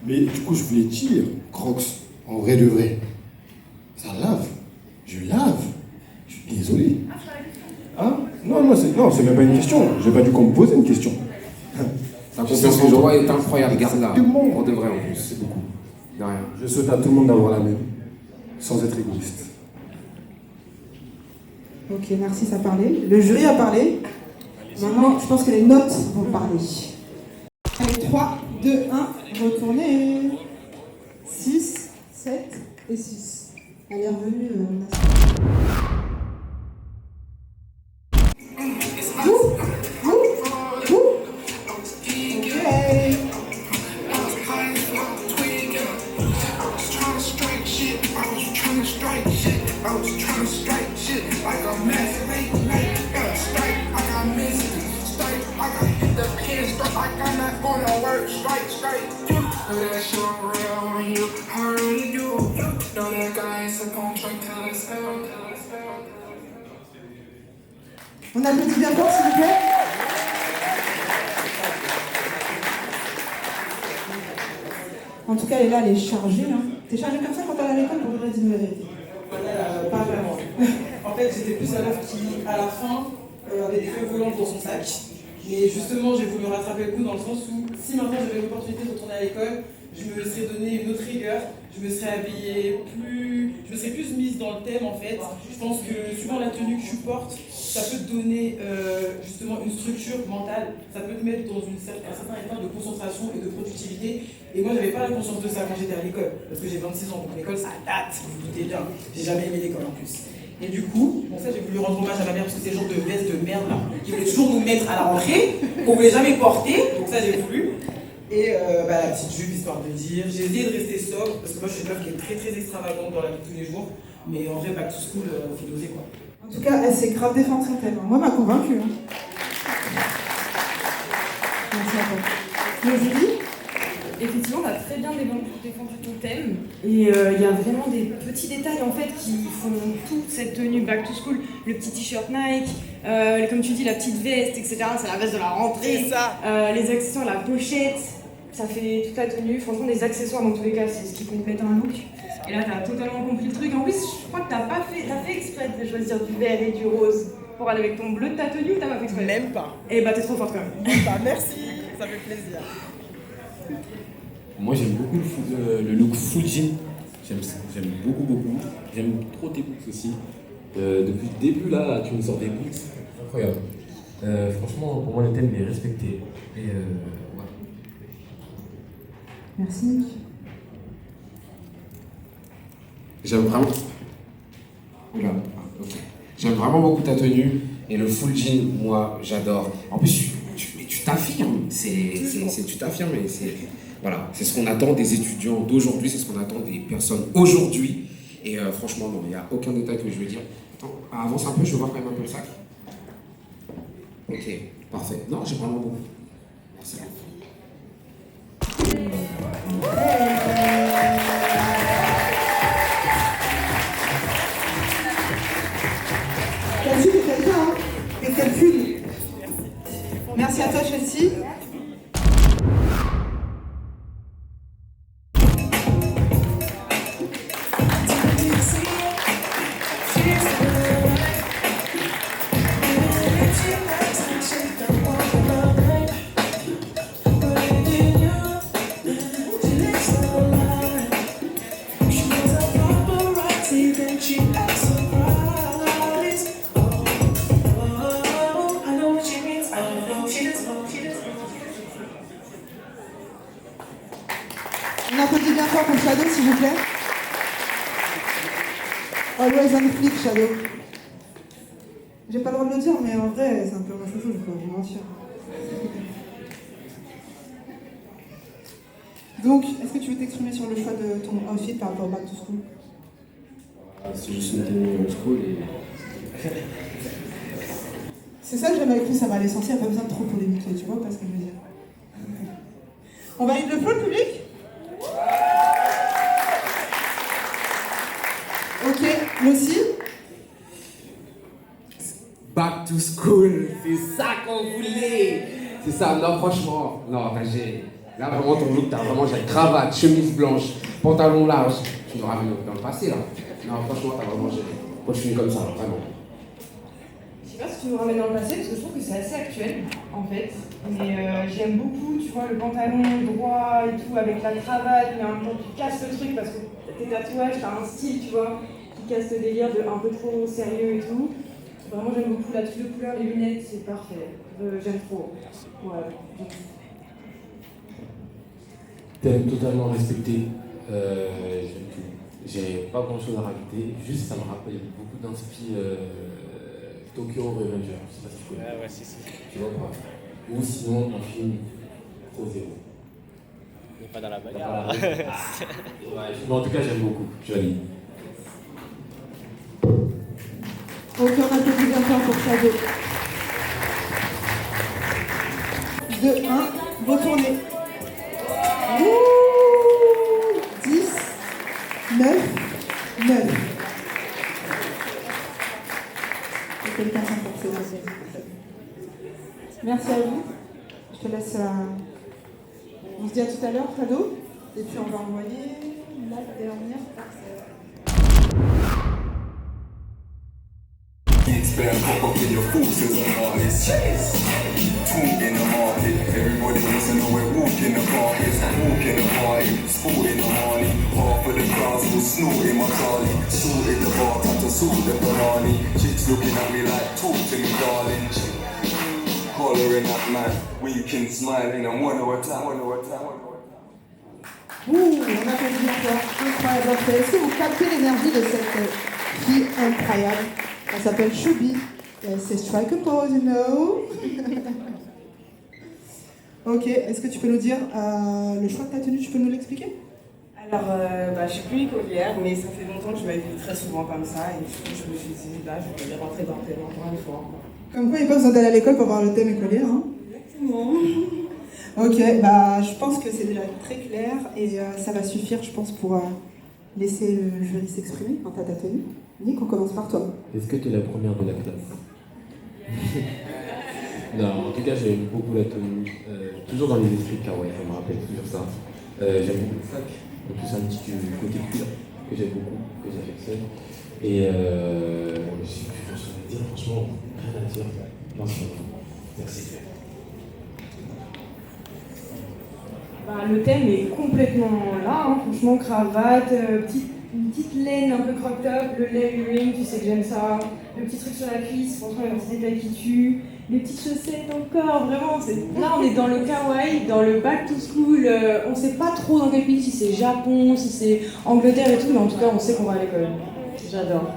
Mais du coup, je voulais dire, Crocs, en vrai de vrai, ça lave. Je lave. Je suis désolé. Hein? Non, c'est même pas une question. J'ai pas dû qu'on me pose une question. Ta confiance en toi est incroyable, garde-la. Pour de vrai en plus. C'est beaucoup. De rien. Je souhaite à tout le monde d'avoir la même, sans être égoïste. Ok, Narcisse a parlé. Le jury a parlé. Maintenant, je pense que les notes vont parler. Allez, 3, 2, 1, retournez. 6, 7 et 6. Elle est revenue, On applaudit bien fort, s'il vous plaît. En tout cas, elle est là, elle est chargée. Hein. T'es chargée comme ça quand t'es à l'école pour vrai dire la vérité? Pas vraiment. En fait, j'étais plus la meuf qui, à la fin, avait des feux volants dans son sac. Mais justement, j'ai voulu rattraper le coup dans le sens où, si maintenant j'avais l'opportunité de retourner à l'école, je me serais donné une autre rigueur, je me serais habillée plus... Je me serais plus mise dans le thème en fait. Je pense que suivant la tenue que tu portes, ça peut te donner justement une structure mentale, ça peut te mettre dans un certain état de concentration et de productivité. Et moi, j'avais pas la conscience de ça quand j'étais à l'école, parce que j'ai 26 ans, donc l'école ça date, vous vous doutez bien. J'ai jamais aimé l'école en plus. Et du coup, bon, ça j'ai voulu rendre hommage à ma mère parce que c'est le genre de veste de merde là, qui voulait toujours nous mettre à la rentrée, qu'on voulait jamais porter, donc ça j'ai voulu. Et la petite jupe, histoire de dire, j'ai essayé de rester sobre, parce que moi je suis une meuf qui est très très extravagante dans la vie de tous les jours, mais en vrai, back to school, faut doser quoi. En tout cas, elle s'est grave défendue son thème. Moi, m'a convaincue. Hein. Merci à toi. Le jury? Effectivement, on a très bien défendu ton thème. Et il y a vraiment des petits détails en fait qui font toute cette tenue back to school. Le petit t-shirt Nike, comme tu dis, la petite veste, etc. C'est la veste de la rentrée. Les accessoires, la pochette, ça fait toute la tenue. Franchement, les accessoires dans tous les cas, c'est ce qui complète un look. Et là, t'as totalement compris le truc. En plus, je crois que t'as fait exprès de choisir du vert et du rose pour aller avec ton bleu de ta tenue ou t'as pas fait exprès? Même pas. Eh bah, t'es trop forte quand même. Même pas, merci, ça fait plaisir. Moi j'aime beaucoup le look full jean, j'aime beaucoup, j'aime trop tes boots aussi, Depuis le début, là, tu me sors des bouts. Incroyable. Franchement, pour moi, le thème est respecté. Et voilà. Merci, Nick. J'aime vraiment. Oula, ok. J'aime vraiment beaucoup ta tenue et le full jean, moi j'adore. En plus, tu t'affirmes, tu t'affirmes et voilà, c'est ce qu'on attend des étudiants d'aujourd'hui, c'est ce qu'on attend des personnes aujourd'hui. Et franchement, non, il n'y a aucun détail que je veux dire. Attends, avance un peu, je veux voir quand même un peu le sac. Ok, parfait. Non, j'ai vraiment beaucoup. Merci. Chelsea, t'es quelqu'un, hein? T'es calcul. Merci à toi, Chelsea. On applaudit bien fort pour Shadow, s'il vous plaît. Always on flick, Shadow. J'ai pas le droit de le dire, mais en vrai, c'est un peu ma chouchou, je peux vous mentir. Donc, est-ce que tu veux t'exprimer sur le choix de ton outfit par rapport au back to school? C'est juste une tenue old school et... C'est ça que j'aime avec lui, ça va à l'essentiel, il n'y a pas besoin de trop polémiquer, tu vois pas ce que je veux dire. On valide le flow, le public? Ok, moi aussi. Back to school, c'est ça qu'on voulait. C'est ça, non franchement, non, j'ai... Là vraiment ton look, t'as vraiment j'ai cravate, chemise blanche, pantalon large. Tu me ramènes dans le passé là. Non franchement, t'as vraiment géré. Moi je suis comme ça, vraiment. Je sais pas si tu nous ramènes dans le passé, parce que je trouve que c'est assez actuel, en fait. Mais j'aime beaucoup, tu vois, le pantalon droit et tout, avec la cravate, mais en même temps tu casses le truc, parce que tes tatouages, t'as un style, tu vois, qui casse le délire de un peu trop sérieux et tout. Vraiment, j'aime beaucoup la tenue de couleur, les lunettes, c'est parfait. J'aime trop. Voilà. Thème totalement respecté. J'aime tout. J'ai pas grand chose à rajouter, juste ça me rappelle beaucoup d'inspi Tokyo Revenger, je sais pas si tu connais. Ouais, si. Tu vois pas. Ou sinon un film Pro Zero. On n'est pas dans la bagarre. Là. Ouais, mais en tout cas j'aime beaucoup, joli. Ok, on applaudit bien fort pour Shadow. 2, 1, retournez. Ouh, 10, 9, 9. Quelqu'un s'emporter. Merci à vous. Je te laisse. On se dit à tout à l'heure, Shadow. Et puis on va envoyer la dernière parcelle. Better pop up in your fools as an artist. Two in the market, everybody wants to know we're walking the parties. Walking the party, sport in the morning. Half of the crowds will snort in my Charlie. Short in the bar, time to sort the banana. Chicks looking at me like, talk to me darling. Hollering at man, winking, smiling, and one at a time, one at a time, one at a time. Ouh, on applaudit encore. Incroyable. Est-ce que vous captez l'énergie de cette fille incroyable? Elle s'appelle Chubby. C'est Strike a Pose, you know. Ok, est-ce que tu peux nous dire le choix de ta tenue, tu peux nous l'expliquer? Alors, je suis plus écolière, mais ça fait longtemps que je m'habille très souvent comme ça, et du coup, je me suis dit, là, je vais rentrer dans le thème encore une fois. Comme quoi, il n'y a pas besoin d'aller à l'école pour avoir le thème écolière, hein? Exactement. Ok, je pense que c'est déjà très clair, et ça va suffire, je pense, pour laisser le jury s'exprimer quant à ta tenue. Nick, on commence par toi. Est-ce que tu es la première de la classe? Non, en tout cas, j'aime beaucoup la tenue. Toujours dans les esprits de kawaii, ça me rappelle toujours ça. J'aime beaucoup le sac, en plus un petit côté cuir que j'aime beaucoup, que j'affectionne. Et je sais plus grand chose à dire, franchement, rien à dire. Merci. Le thème est complètement là, hein. Franchement, cravate, petite petite laine un peu crop top, le layering, tu sais que j'aime ça, le petit truc sur la cuisse, franchement un petit détail qui tue, les petites chaussettes encore, vraiment, là on est dans le kawaii, dans le back to school, on sait pas trop dans quel pays, si c'est Japon, si c'est Angleterre et tout, mais en tout cas on sait qu'on va à l'école. J'adore.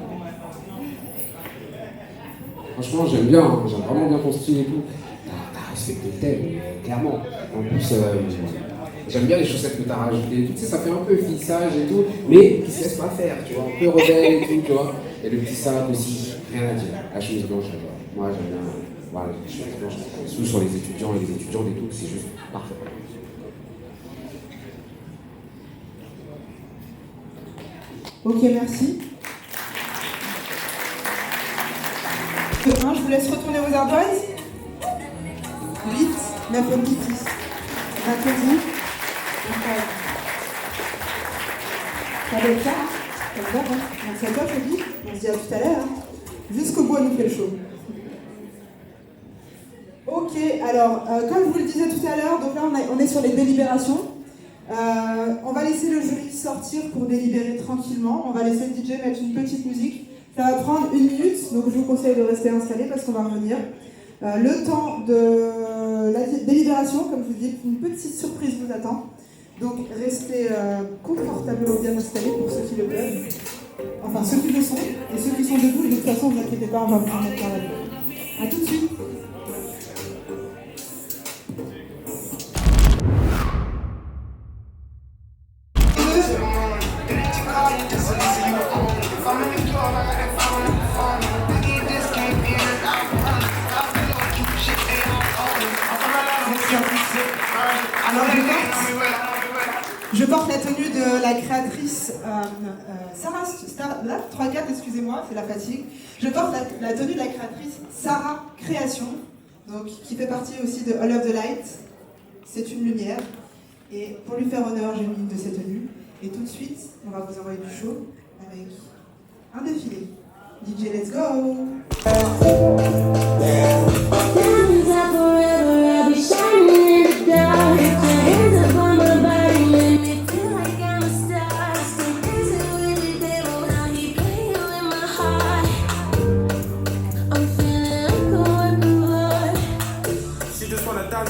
Franchement, j'aime bien, hein. J'aime vraiment bien ton style et tout. T'as respecté le thème, clairement. En plus, j'aime bien les chaussettes que t'as rajoutées. Tu sais, ça fait un peu flissage et tout, mais qui se laisse pas faire, tu vois, un peu rebelle et tout, tu vois. Et le petit sac aussi, rien à dire. La chemise blanche, j'adore. Moi, j'aime bien. Voilà, les chemises blanches, surtout sur les étudiants et les étudiantes et tout, c'est juste parfait. Ok, merci. Je vous laisse retourner aux ardoises. 8, mercredi 10. Mercredi. Ça va être ça. Merci à toi, Freddy. On se dit à tout à l'heure. Hein. Jusqu'au bout, elle nous fait le show. Ok, alors, comme je vous le disais tout à l'heure, donc là, on est sur les délibérations. On va laisser le jury sortir pour délibérer tranquillement. On va laisser le DJ mettre une petite musique. Ça va prendre 1 minute, donc je vous conseille de rester installé parce qu'on va revenir. Le temps de la délibération, comme je vous dis, une petite surprise vous attend. Donc restez confortablement bien installés pour ceux qui le peuvent. Enfin, ceux qui le sont. Et ceux qui sont debout, de toute façon, ne vous inquiétez pas, on va vous remettre par la vie. A tout de suite. Alors je porte la tenue de la créatrice Sarah, 3-4, excusez-moi, c'est la fatigue. Je porte la tenue de la créatrice Sarah Création, donc, qui fait partie aussi de All of the Light. C'est une lumière. Et pour lui faire honneur, j'ai mis de cette tenue. Et tout de suite, on va vous envoyer du show avec un défilé. DJ, let's go!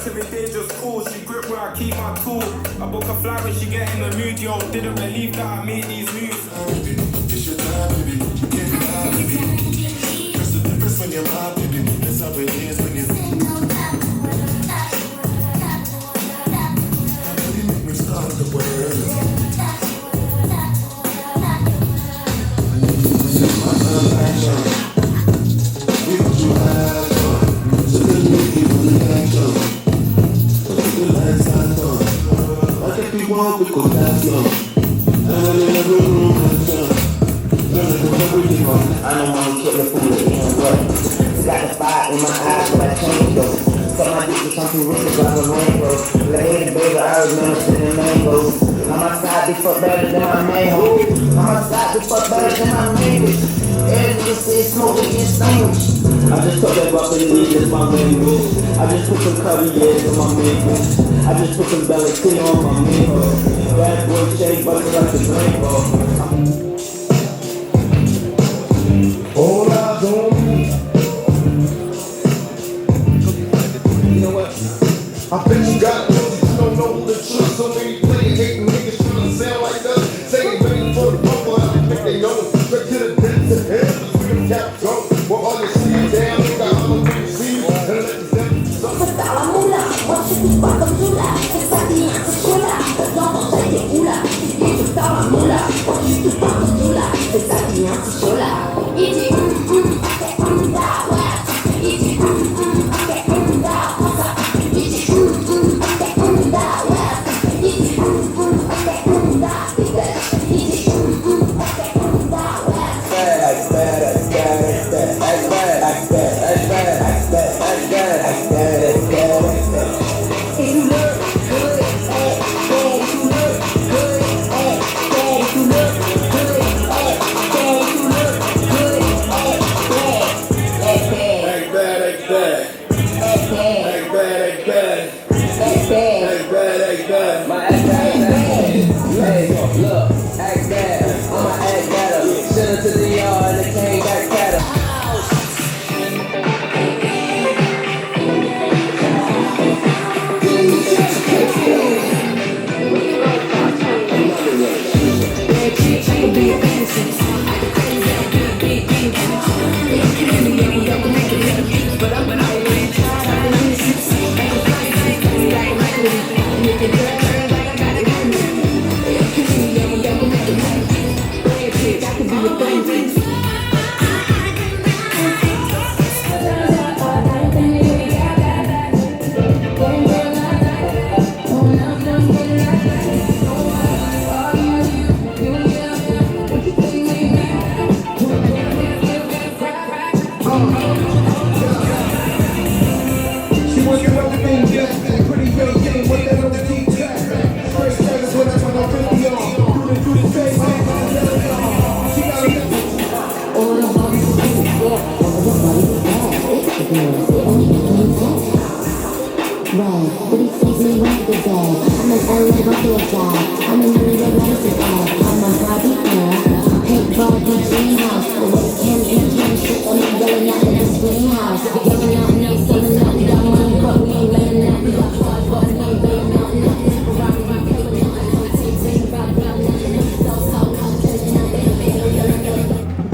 Every day just cool, she grip where I keep my tool. I book a flight when she get in the mood, yo. Didn't believe that I made these moves. It's your time, baby. Get it out, baby. That's the difference when you're my baby. That's how it is when you make me start the world. This is my passion. We what you have done. So let me give you the action. Want to go down low. And in every room and done. Everything on. I don't want to kill the fool again, but got the fire in my eyes, but I changed though. Cut my dick with something rich, like a rainbow. Later, baby, I remember sitting mangoes. On my side, they fuck better than my main hoe. On my side, they fuck better than my neighbors. Every nigga say smoke against stones. I just took that bucket of weed, that's my main bitch. I just put some Cartiers on my main bitch. I just put some Bellacino on my main hoe. Bad boy shake, butter like a rainbow. All I don't. You know what? I bet you got niggas don't know the truth. So many playing hating niggas trying to sound like us. Saying waiting for the bumper, I think they know. Straight to the depths of hell, we can cap go. Well, all you see down, you got all the things you see. And let the devil suck. Hasta la mula, watch it, fuck up chula. Esa tía se chula, no se te cula. Y tú estabas mula, watch it, fuck up chula. Esa tía se chula. Y te My act bad, look, act bad, I'm a act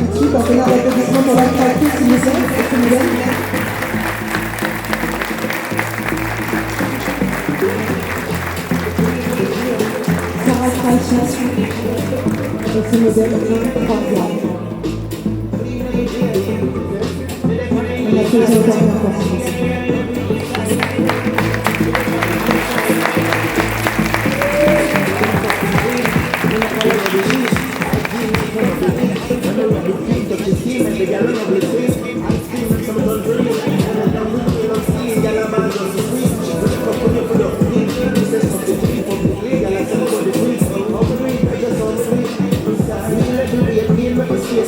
Ensuite, un tonnerre d'applaudissements pour la créatrice, s'il vous plaît. Sarah Création, avec ce modèle incroyable. On a fait encore bien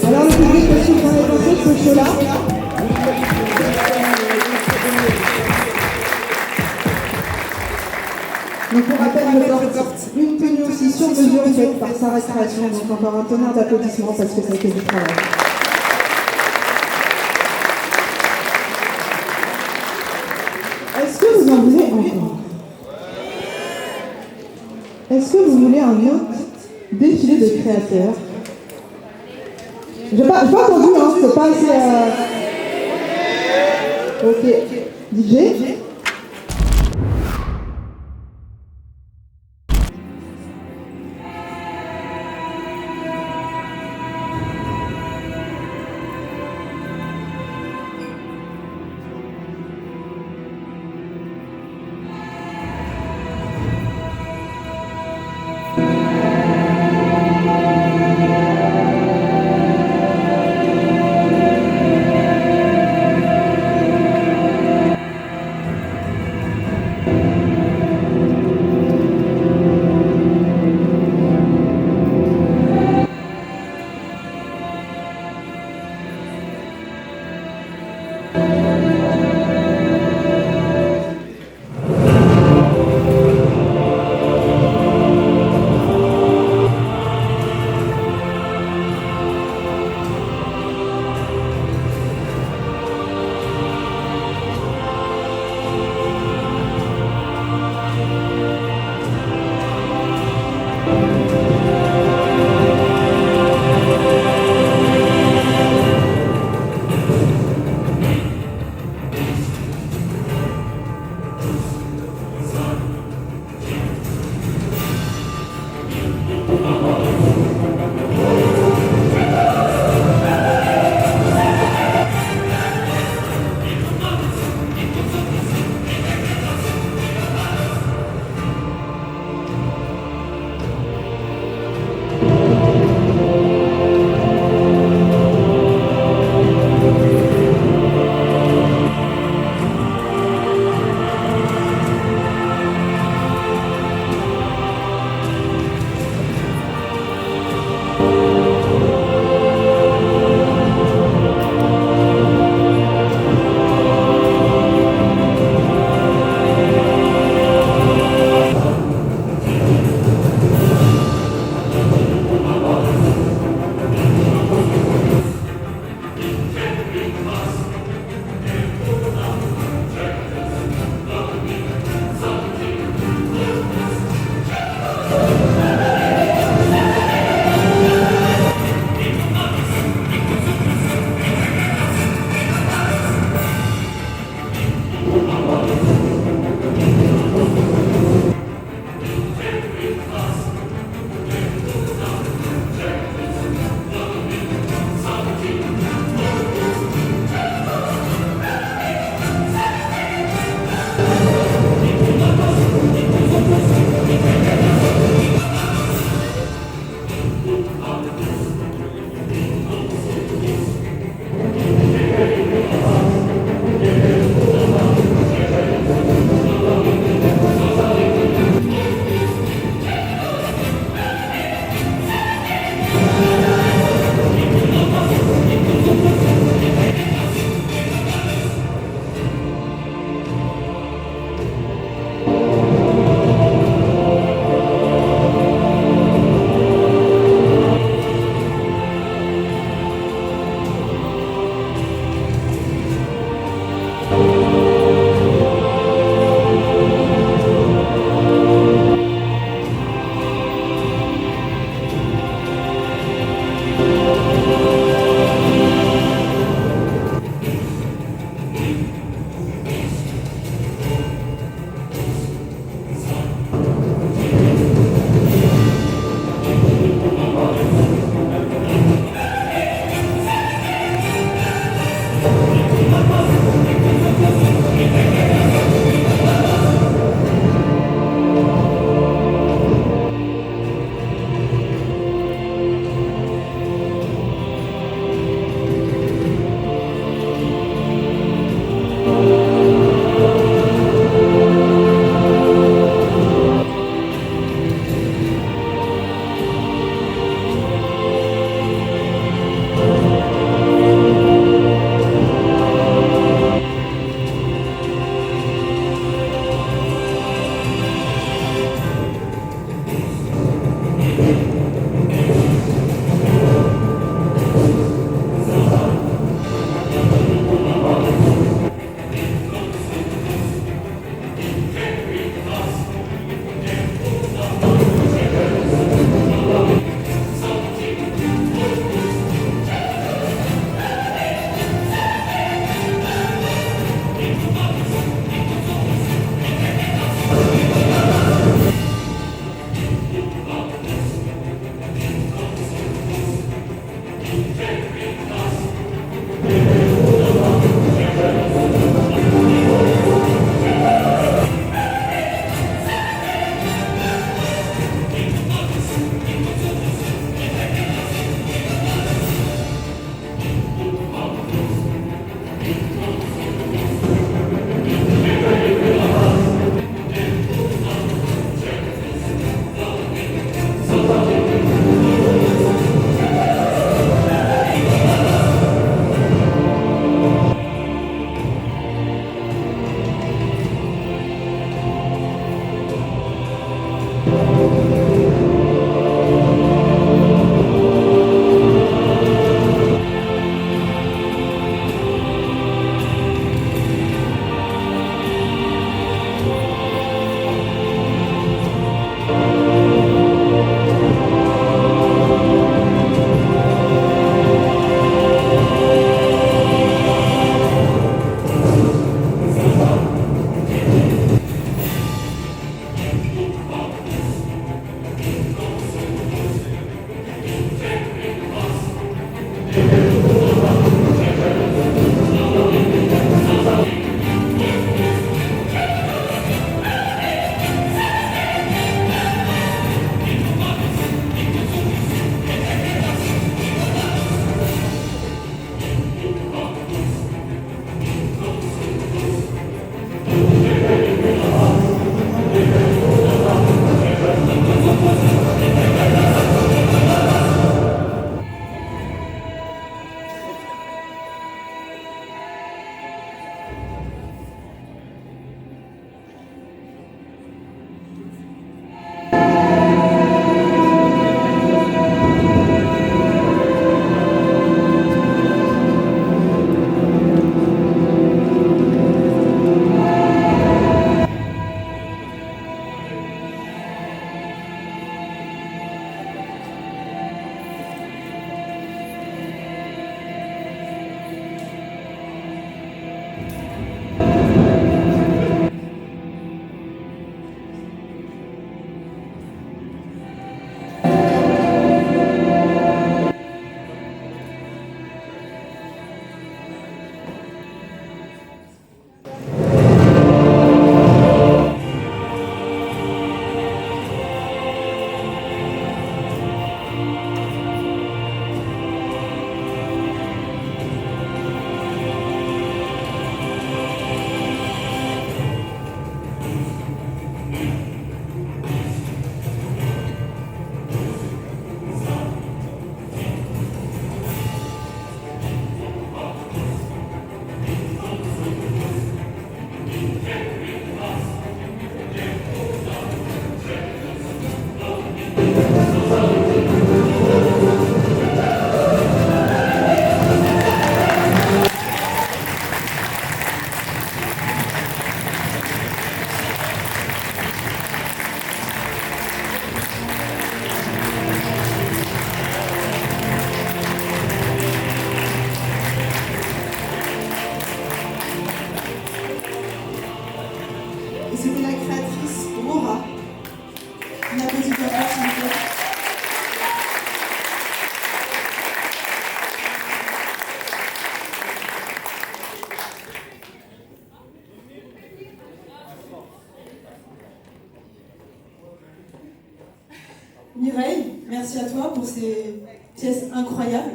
Alors le public aussi vous en avez pensé de ce show-là? Donc pour rappel, je porte une tenue aussi sur mesure faite par Sarah Création, donc encore un tonnerre d'applaudissements parce que ça fait du travail. Est-ce que vous en voulez encore? Est-ce que vous voulez un autre défilé de créateurs? J'ai pas entendu, hein, c'est pas assez... Ok. DJ? Mireille, merci à toi pour ces pièces incroyables.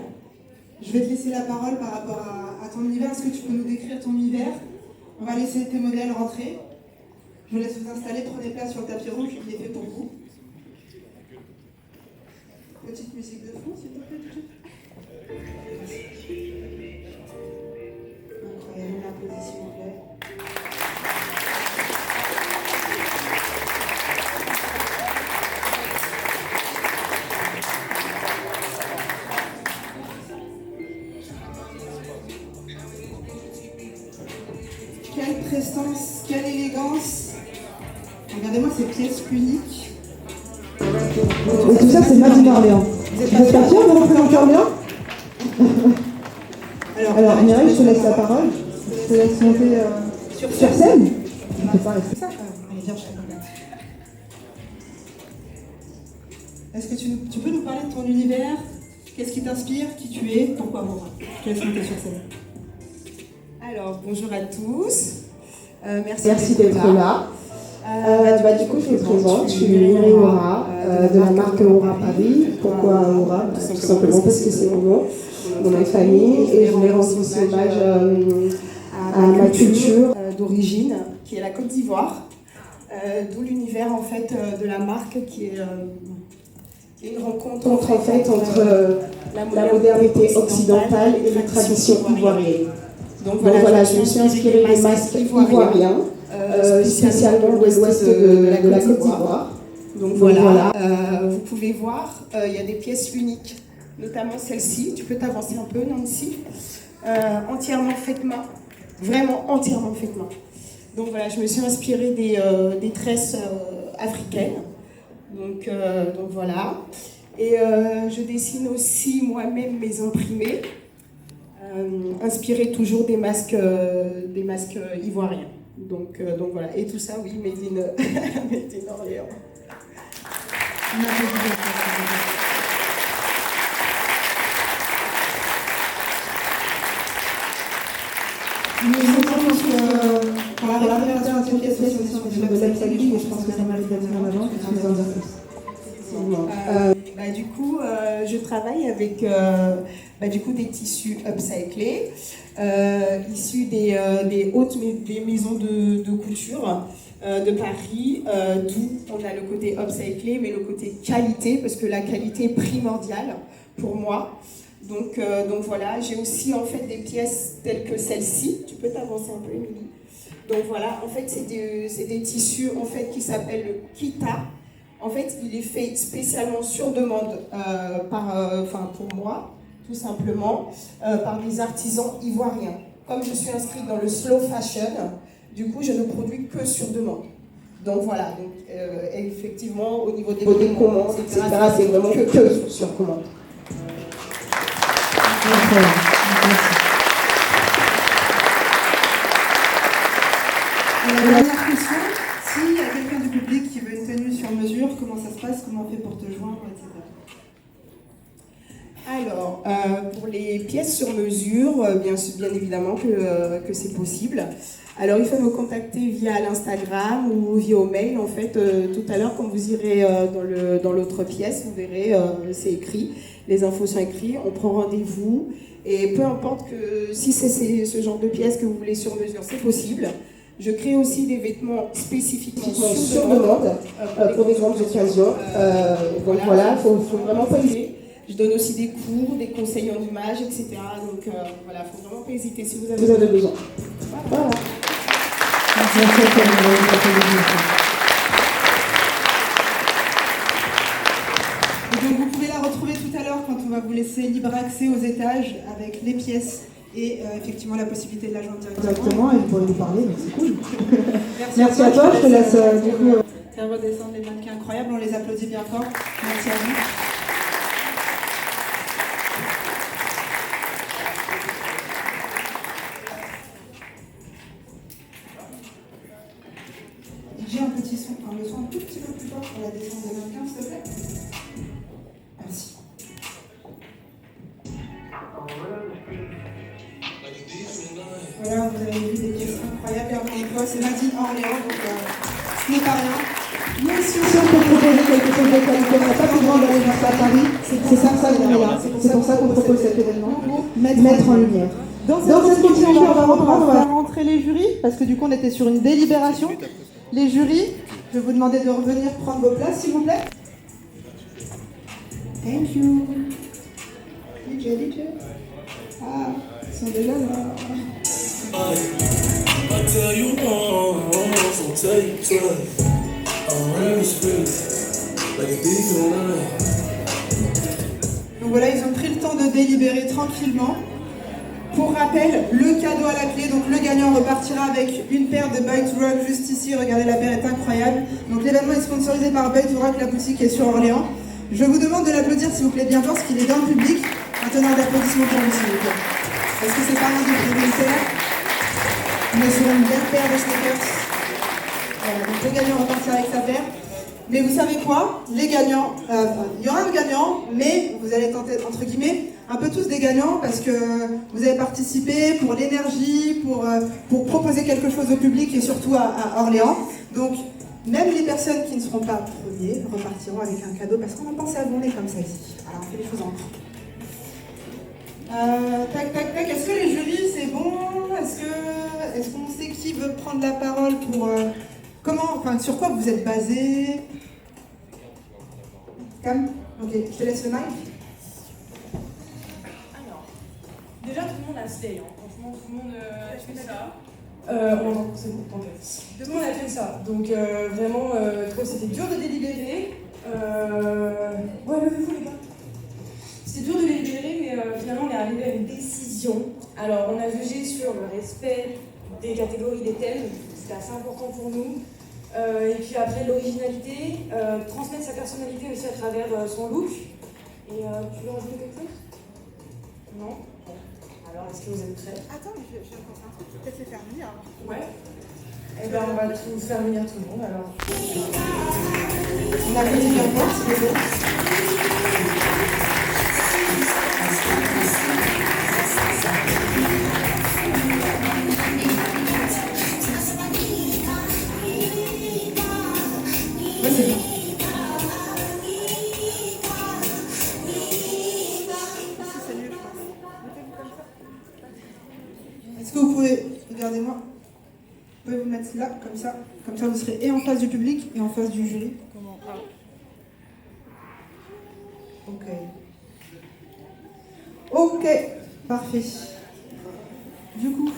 Je vais te laisser la parole par rapport à ton univers. Est-ce que tu peux nous décrire ton univers On va laisser tes modèles rentrer. Je vous laisse vous installer, prenez place sur le tapis rouge, il est fait pour vous. Petite musique de fond, s'il te plaît, tout de suite. Incroyable, la position en fait. Quelle prestance, quelle élégance. Regardez-moi ces pièces uniques. Et tout ça, c'est Made in Orléans. Vous êtes fiers de représenter Orléans? Alors, Mireille, je te laisse la parole. Je te laisse monter sur scène. Je peux pas rester. Allez, viens, chacun. Est-ce que tu peux nous parler de ton univers? Qu'est-ce qui t'inspire? Qui tu es? Pourquoi Aurora? Je te laisse monter sur scène. Alors, bonjour à tous. Merci d'être là. Du coup, je me présente. Je suis Mireille Aura de la marque Aura Paris. Pourquoi Aura? Tout simplement parce que c'est mon nom de famille. Et je voulais rendre aussi hommage à ma culture d'origine, qui est la Côte d'Ivoire. D'où l'univers en fait de la marque qui est une rencontre en fait entre la modernité occidentale et les traditions ivoiriennes. Donc voilà, je me suis inspirée des masques ivoiriens, spécialement de l'ouest de la Côte d'Ivoire. Donc voilà, vous pouvez voir, il y a des pièces uniques, notamment celle-ci. Tu peux t'avancer un peu, Nancy. Entièrement faite main, vraiment entièrement faite main. Donc voilà, je me suis inspirée des tresses africaines. Donc voilà. Et je dessine aussi moi-même mes imprimés, inspirés toujours des masques ivoiriens. Donc voilà. Et tout ça, oui, made in Orléans. Nous sommes pour la réalisation de cette pièce aussi sur le upcycling, et je pense que ça mérite d'être en avant. Tu peux en dire plus. Du coup, je travaille avec des tissus upcyclés, issus des maisons de couture de Paris, d'où on a le côté upcyclé, mais le côté qualité, parce que la qualité est primordiale pour moi. Donc voilà, j'ai aussi en fait des pièces telles que celle-ci. Tu peux t'avancer un peu, Émilie. Donc voilà, en fait c'est des tissus en fait qui s'appellent le kita. En fait, il est fait spécialement sur demande pour moi, tout simplement, par des artisans ivoiriens. Comme je suis inscrite dans le slow fashion, du coup, je ne produis que sur demande. Donc voilà, effectivement, au niveau des commandes, etc., c'est vraiment que sur commande. La dernière question, s'il y a quelqu'un du public qui veut une tenue sur mesure, comment ça se passe, comment on fait pour te joindre, etc. Alors, pour les pièces sur mesure, bien évidemment que c'est possible. Alors, il faut me contacter via l'Instagram ou via mail. En fait, tout à l'heure, quand vous irez dans l'autre pièce, vous verrez, c'est écrit. Les infos sont écrites, on prend rendez-vous. Et peu importe que si c'est ce genre de pièces que vous voulez sur mesure, c'est possible. Je crée aussi des vêtements spécifiquement sur demande pour des grandes occasions. Donc voilà, il faut vraiment pas hésiter. Je donne aussi des cours, des conseils en images, etc. Donc voilà, il ne faut vraiment pas hésiter si vous avez besoin. Voilà. Et donc vous pouvez la retrouver tout à l'heure quand on va vous laisser libre accès aux étages avec les pièces et effectivement la possibilité de la joindre directement. Et vous pourrez nous parler, donc c'est cool. Merci à toi, je te laisse du coup. Faire redescendre les mannequins incroyables, on les applaudit bien fort. Merci à vous. J'ai un petit son, le son un tout petit peu plus fort pour la descente des mannequins, s'il te plaît. Merci. Voilà, vous avez vu des pièces incroyables. Encore une fois, c'est Made in Orléans, donc ce n'est pas rien. Bien sûr qu'on propose quelque chose de qualité, on n'a pas besoin d'aller jusqu'à Paris. C'est ça qu'on est là. C'est pour ça qu'on propose cet événement, pour mettre en lumière. Dans cette émission, on va faire rentrer les jurys, parce que du coup, on était sur une délibération. Les jurys, je vais vous demander de revenir prendre vos places, s'il vous plaît. Thank you. DJ. Ah, ils sont déjà là. I tell you once, I'll tell you twice. I'm real streets, like a thief in the night. Donc voilà, ils ont pris le temps de délibérer tranquillement. Pour rappel, le cadeau à la clé, donc le gagnant repartira avec une paire de Boy to Rock juste ici. Regardez, la paire est incroyable. Donc l'événement est sponsorisé par Boy to Rock, la boutique est sur Orléans. Je vous demande de l'applaudir s'il vous plaît bien fort, parce qu'il est dans le public. Un tonnerre d'applaudissements pour lui, s'il vous plaît. Est-ce que c'est pas un des prioritaires? On est sur une belle paire de sneakers. Voilà, donc le gagnant repartira avec sa paire. Mais vous savez quoi? Les gagnants, il y aura un gagnant, mais vous allez tenter, entre guillemets, un peu tous des gagnants parce que vous avez participé pour l'énergie, pour proposer quelque chose au public et surtout à Orléans. Donc, même les personnes qui ne seront pas premiers repartiront avec un cadeau parce qu'on a pensé à donner comme ça ici. Alors, on fait les choses en grand. Tac. Est-ce que les jurys, c'est bon? Est-ce qu'on sait qui veut prendre la parole pour... sur quoi vous êtes basé? Cam? Ok, je te laisse le mic. Alors, déjà tout le monde a slay, hein. Franchement tout le monde a fait ça. C'est bon, tant pis. Tout le monde a fait ça, donc vraiment, c'était dur de délibérer. Ouais, levez-vous les gars. C'était dur de délibérer, mais finalement on est arrivé à une décision. Alors on a jugé sur le respect des catégories des thèmes, c'était assez important pour nous. Et puis après l'originalité, transmettre sa personnalité aussi à travers son look. Et tu veux rajouter quelque chose? Non? Bon. Alors est-ce que vous êtes prêts? Attends, je viens de penser un truc, peut-être les faire venir. Ouais. Eh bien on va tout faire venir tout le monde alors. On applaudit bien fort, s'il vous plaît. Ouais, c'est bien. C'est mieux, je pense. Mettez-vous comme ça. Est-ce que vous pouvez, regardez-moi, vous pouvez vous mettre là, comme ça vous serez et en face du public et en face du jury. Comment? Ok, parfait. Du coup,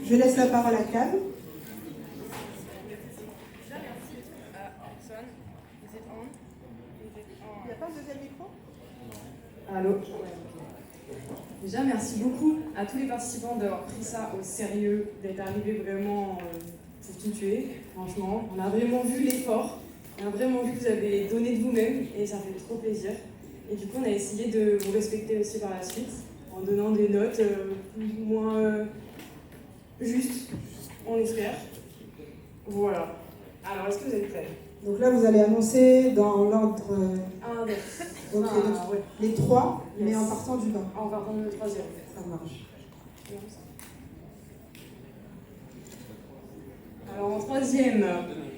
je laisse la parole à Cam. Il n'y a pas de deuxième micro? Allô? Déjà, merci beaucoup à tous les participants d'avoir pris ça au sérieux, d'être arrivés vraiment pour tout tuer. Franchement, on a vraiment vu l'effort, on a vraiment vu que vous avez donné de vous-même et ça fait trop plaisir. Et du coup, on a essayé de vous respecter aussi par la suite en donnant des notes plus ou moins justes, on espère. Voilà. Alors, est-ce que vous êtes prêts? Donc là, vous allez annoncer dans l'ordre... Donc, les trois, mais en partant du bas. En partant du troisième. Ça marche. Alors, en troisième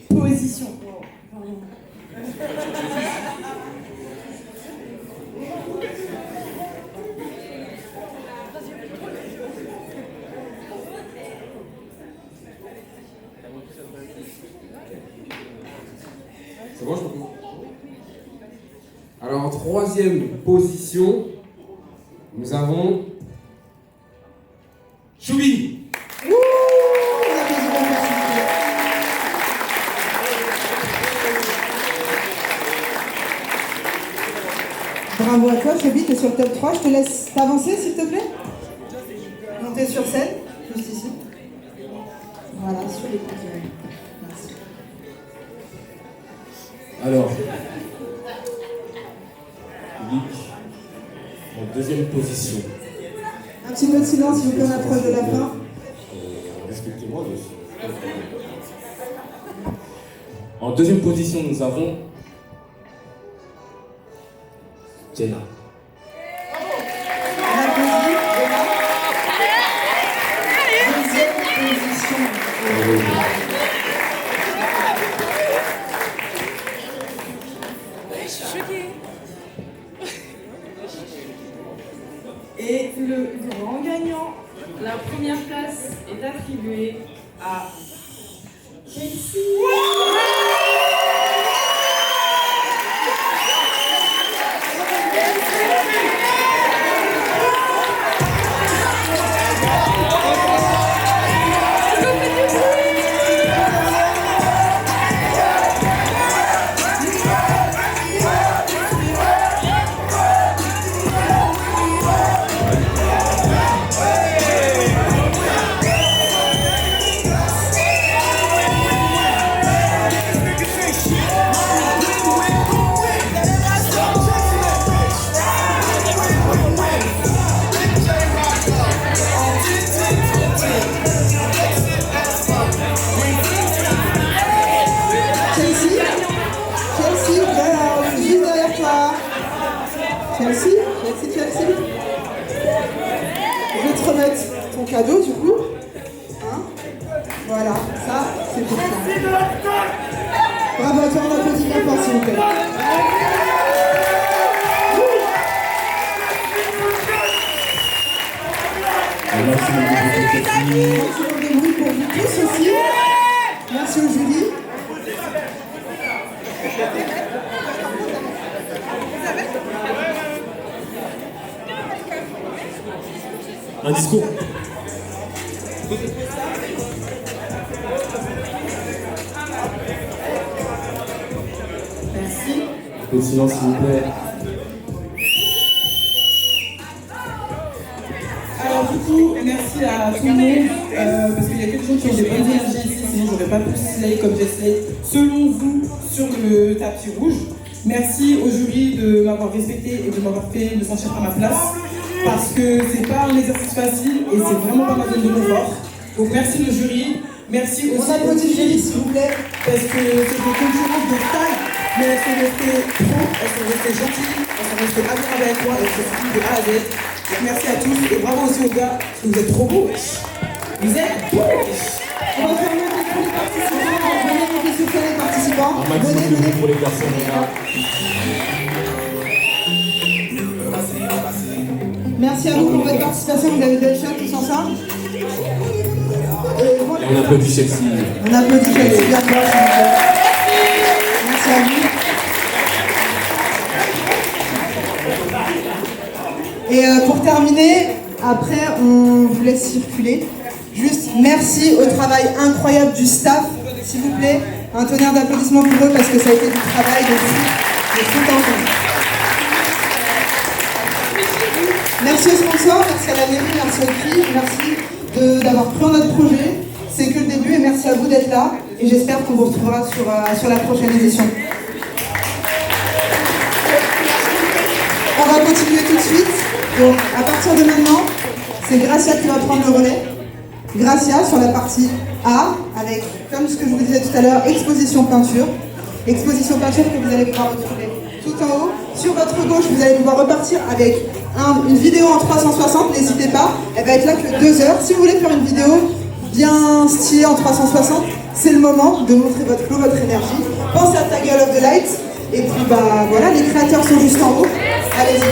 position. Oh, pardon. C'est bon, je peux. Alors en troisième position, nous avons Choubi. Bravo à toi, Choubi, t'es sur le top 3. Je te laisse t'avancer, s'il te plaît. Monter sur scène, juste ici. Voilà, sur les côtés. Merci. Alors, public, en deuxième position. Un petit peu de silence, s'il vous plaît, on approche de la fin. Respectez-moi, en deuxième position, nous avons Jenna. Et le grand gagnant demander à Casey. Je vais te remettre ton cadeau du coup. Hein, voilà, ça c'est pour toi. Bravo à toi, on applaudit bien fort s'il vous plaît. Merci pour vous tous aussi. Merci aux Julie. Un discours. Merci. Un peu de silence s'il vous plaît. Alors du coup, merci à tout le monde, parce qu'il y a quelques gens qui ont des bonnes énergies ici, sinon j'aurais pas pu slay comme j'ai slay, selon vous, sur le tapis rouge. Merci au jury de m'avoir respecté et de m'avoir fait me sentir à ma place, parce que c'est pas un exercice facile et c'est vraiment pas ma zone de confort. Donc merci le jury, merci aussi au jury s'il vous plaît, parce que c'est des concurrences de taille, mais elles sont restées pro, elles sont restées gentilles, elles sont restées adorables avec moi, elles sont suivies de A à Z. Donc merci à tous et bravo aussi aux gars, parce que vous êtes trop beaux, wesh. Vous êtes beaux, wesh. On va faire monter pour les participants, venez monter sur scène les participants. Un maximum de bruit pour les personnes là. Merci à vous pour votre participation, vous avez belle chatte tous ensemble. Et on applaudit Chelsea. On applaudit Chelsea bien fort, s'il vous plaît. Merci à vous. Et pour terminer, après on vous laisse circuler. Juste merci au travail incroyable du staff, s'il vous plaît. Un tonnerre d'applaudissements pour eux parce que ça a été du travail de tout temps. Merci aux sponsors, merci à la mairie, merci au CRI, merci d'avoir pris en notre projet. C'est que le début et merci à vous d'être là. Et j'espère qu'on vous retrouvera sur la prochaine édition. On va continuer tout de suite. Donc à partir de maintenant, c'est Gracia qui va prendre le relais. Gracia sur la partie A, avec, comme ce que je vous disais tout à l'heure, exposition peinture. Exposition peinture que vous allez pouvoir retrouver tout en haut. Sur votre gauche, vous allez pouvoir repartir avec une vidéo en 360, n'hésitez pas, elle va être là que 2 heures. Si vous voulez faire une vidéo bien stylée en 360, c'est le moment de montrer votre flow, votre énergie. Pensez à ta gueule of the light. Et puis bah voilà, les créateurs sont juste en haut. Allez-y.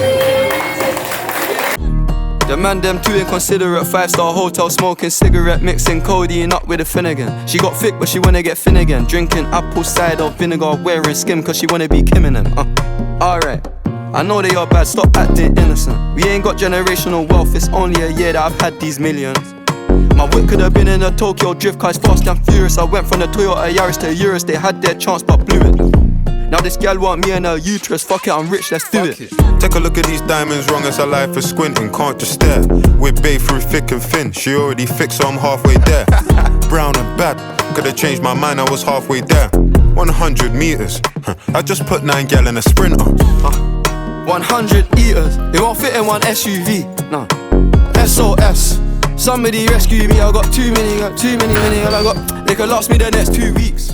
The man them too inconsiderate, 5-star hotel smoking cigarette, mixing codeine up with a Finnegan. She got thick but she wanna get thin again, drinking apple cider vinegar, wearing skim cause she wanna be Kim and them. Alright, I know they are bad, stop acting innocent. We ain't got generational wealth, it's only a year that I've had these millions. My whip could have been in a Tokyo drift car it's fast and furious. I went from the Toyota Yaris to Urus, they had their chance but blew it. Now this gal want me and her uterus, fuck it, I'm rich, let's do it. Take a look at these diamonds, wrong as her life is squinting, can't just stare. With bae through thick and thin, she already fixed so I'm halfway there. Brown and bad, could've changed my mind, I was halfway there. 100 meters, I just put 9 gal in a sprinter. 100 eaters, it won't fit in one SUV, no. SOS, somebody rescue me, I got too many, and I got, they could last me the next 2 weeks.